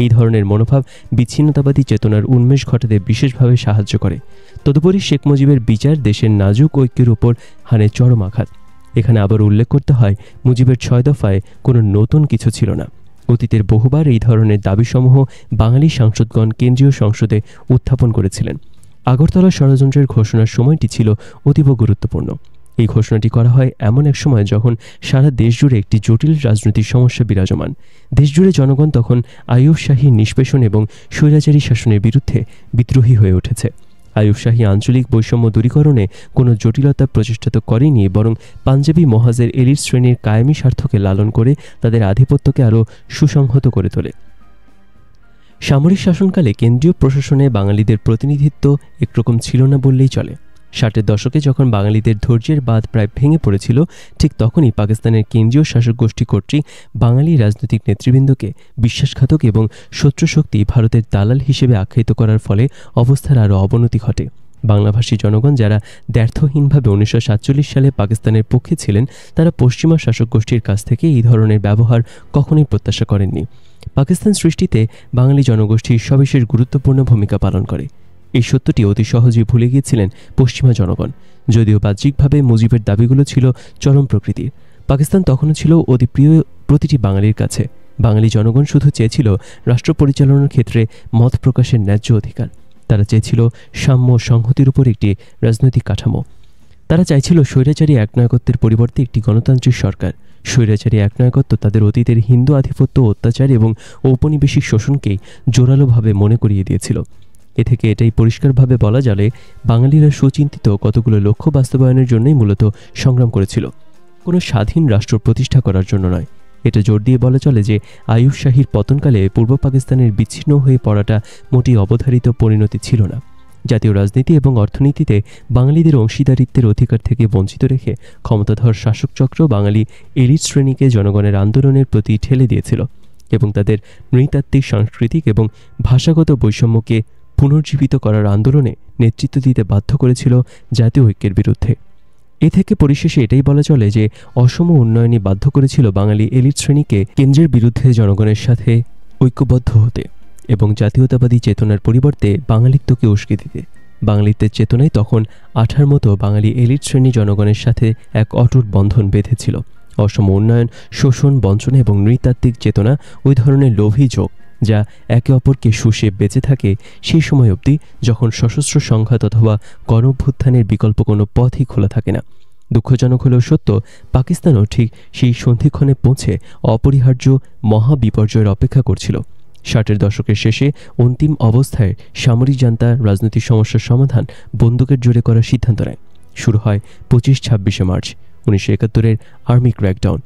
এই ধরনের মনোভাব বিচ্ছিন্নতাবাদী চেতনার উন্মেষ ঘটাতে বিশেষভাবে সাহায্য করে। তদুপরি শেখ মুজিবের বিচার দেশের নাজুক ঐক্যের উপর হানে চরম আঘাত। এখানে আবার উল্লেখ করতে হয় মুজিবের 6 দফায় কোনো নতুন কিছু ছিল না। অতীতের বহুবার এই ধরনের দাবিসমূহ বাঙালি সাংসদগণ কেন্দ্রীয় সংসদে উত্থাপন করেছিলেন। আগরতলা ষড়যন্ত্রের ঘোষণার সময়টি ছিল অতীব গুরুত্বপূর্ণ। এই ঘোষণাটি করা হয় এমন এক সময় যখন সারা দেশ জুড়ে একটি জটিল রাজনৈতিক সমস্যা বিরাজমান। দেশজুড়ে জনগণ তখন আইয়ুব শাহী নিষ্পেষণ এবং স্বৈরাচারী শাসনের বিরুদ্ধে বিদ্রোহী হয়ে উঠেছে। আইয়ুব শাহী আঞ্চলিক বৈষম্য দূরীকরণে কোনো জটিলতা প্রচেষ্টা তো করেনি, বরং পাঞ্জাবি মহাজের এলিট শ্রেণীর কায়েমি স্বার্থকে লালন করে তাদের আধিপত্যকে আরও সুসংহত করে তোলে। সামরিক শাসনকালে কেন্দ্রীয় প্রশাসনে বাঙালিদের প্রতিনিধিত্ব একরকম ছিল না বললেই চলে। ষাটের দশকে যখন বাঙালিদের ধৈর্যের বাঁধ প্রায় ভেঙে পড়েছিল, ঠিক তখনই পাকিস্তানের কেন্দ্রীয় শাসক গোষ্ঠী কর্তৃক বাঙালি রাজনৈতিক নেতৃবৃন্দকে বিশ্বাসঘাতক এবং শত্রুশক্তি ভারতের দালাল হিসেবে আখ্যায়িত করার ফলে অবস্থার আরও অবনতি ঘটে। বাংলাভাষী জনগণ যারা দ্ব্যর্থহীনভাবে 1947 সালে পাকিস্তানের পক্ষে ছিলেন, তারা পশ্চিমা শাসক গোষ্ঠীর কাছ থেকে এই ধরনের ব্যবহার কখনোই প্রত্যাশা করেননি। পাকিস্তান সৃষ্টিতে বাঙালি জনগোষ্ঠী সবিশেষ গুরুত্বপূর্ণ ভূমিকা পালন করে। এই সত্যটি অতি সহজেই ভুলে গিয়েছিলেন পশ্চিমা জনগণ। যদিও বাহ্যিকভাবে মুজিবের দাবিগুলো ছিল চরম প্রকৃতির, পাকিস্তান তখনও ছিল অতি প্রিয় প্রতিটি বাঙালির কাছে। বাঙালি জনগণ শুধু চেয়েছিল রাষ্ট্র পরিচালনার ক্ষেত্রে মত প্রকাশের ন্যায্য অধিকার। তারা চেয়েছিল সাম্য সংহতির উপর একটি রাজনৈতিক কাঠামো। তারা চাইছিল স্বৈরাচারী একনায়কত্বের পরিবর্তে একটি গণতান্ত্রিক সরকার। স্বৈরাচারী একনায়কত্ব তাদের অতীতের হিন্দু আধিপত্য, অত্যাচার এবং ঔপনিবেশিক শোষণকেই জোরালোভাবে মনে করিয়ে দিয়েছিল। এ থেকে এটাই পরিষ্কারভাবে বলা যায়, বাঙালিরা সুচিন্তিত কতগুলো লক্ষ্য বাস্তবায়নের জন্যই মূলত সংগ্রাম করেছিল, কোনো স্বাধীন রাষ্ট্র প্রতিষ্ঠা করার জন্য নয়। এটা জোর দিয়ে বলা চলে যে আইয়ুব শাহীর পতনকালে পূর্ব পাকিস্তানের বিচ্ছিন্ন হয়ে পড়াটা মোটেই অবধারিত পরিণতি ছিল না। জাতীয় রাজনীতি এবং অর্থনীতিতে বাঙালিদের অংশীদারিত্বের অধিকার থেকে বঞ্চিত রেখে ক্ষমতাধর শাসকচক্র বাঙালি এলিট শ্রেণীকে জনগণের আন্দোলনের প্রতি ঠেলে দিয়েছিল এবং তাদের নৃতাত্ত্বিক, সাংস্কৃতিক এবং ভাষাগত বৈষম্যকে পুনর্জীবিত করার আন্দোলনে নেতৃত্ব দিতে বাধ্য করেছিল জাতীয় ঐক্যের বিরুদ্ধে। এ থেকে পরিশেষে এটাই বলা চলে যে অসম উন্নয়নই বাধ্য করেছিল বাঙালি এলিট শ্রেণীকে কেন্দ্রের বিরুদ্ধে জনগণের সাথে ঐক্যবদ্ধ হতে এবং জাতীয়তাবাদী চেতনার পরিবর্তে বাঙালিত্বকে উস্কে দিতে। বাঙালিত্বের চেতনায় তখন আঠার মতো বাঙালি এলিট শ্রেণী জনগণের সাথে এক অটুট বন্ধন বেঁধেছিল। অসম উন্নয়ন, শোষণ, বঞ্চনা এবং নৃতাত্ত্বিক চেতনা ওই ধরনের লোভী যোগ যা একে অপরকে শুষে বেঁচে থাকে সেই সময় অবধি যখন সশস্ত্র সংঘাত অথবা গণঅভ্যুত্থানের বিকল্প কোনো পথই খোলা থাকে না। দুঃখজনক হলেও সত্য, পাকিস্তানও ঠিক সেই সন্ধিক্ষণে পৌঁছে অপরিহার্য মহাবিপর্যয়ের অপেক্ষা করছিল। 60-এর দশকের শেষে অন্তিম অবস্থায় সামরিক জান্তা রাজনৈতিক সমস্যার সমাধান বন্দুকের জোরে করার সিদ্ধান্ত নেয়। শুরু হয় 25-26 মার্চ 1971-এর আর্মি ক্র্যাকডাউন।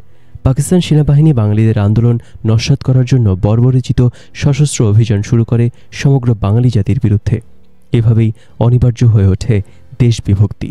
পাকিস্তান সেনাবাহিনী বাঙালিদের আন্দোলন নস্যাৎ করার জন্য বর্বরচিত সশস্ত্র অভিযান শুরু করে সমগ্র বাঙালি জাতির বিরুদ্ধে। এভাবেই অনিবার্য হয়ে ওঠে দেশ বিভক্তি।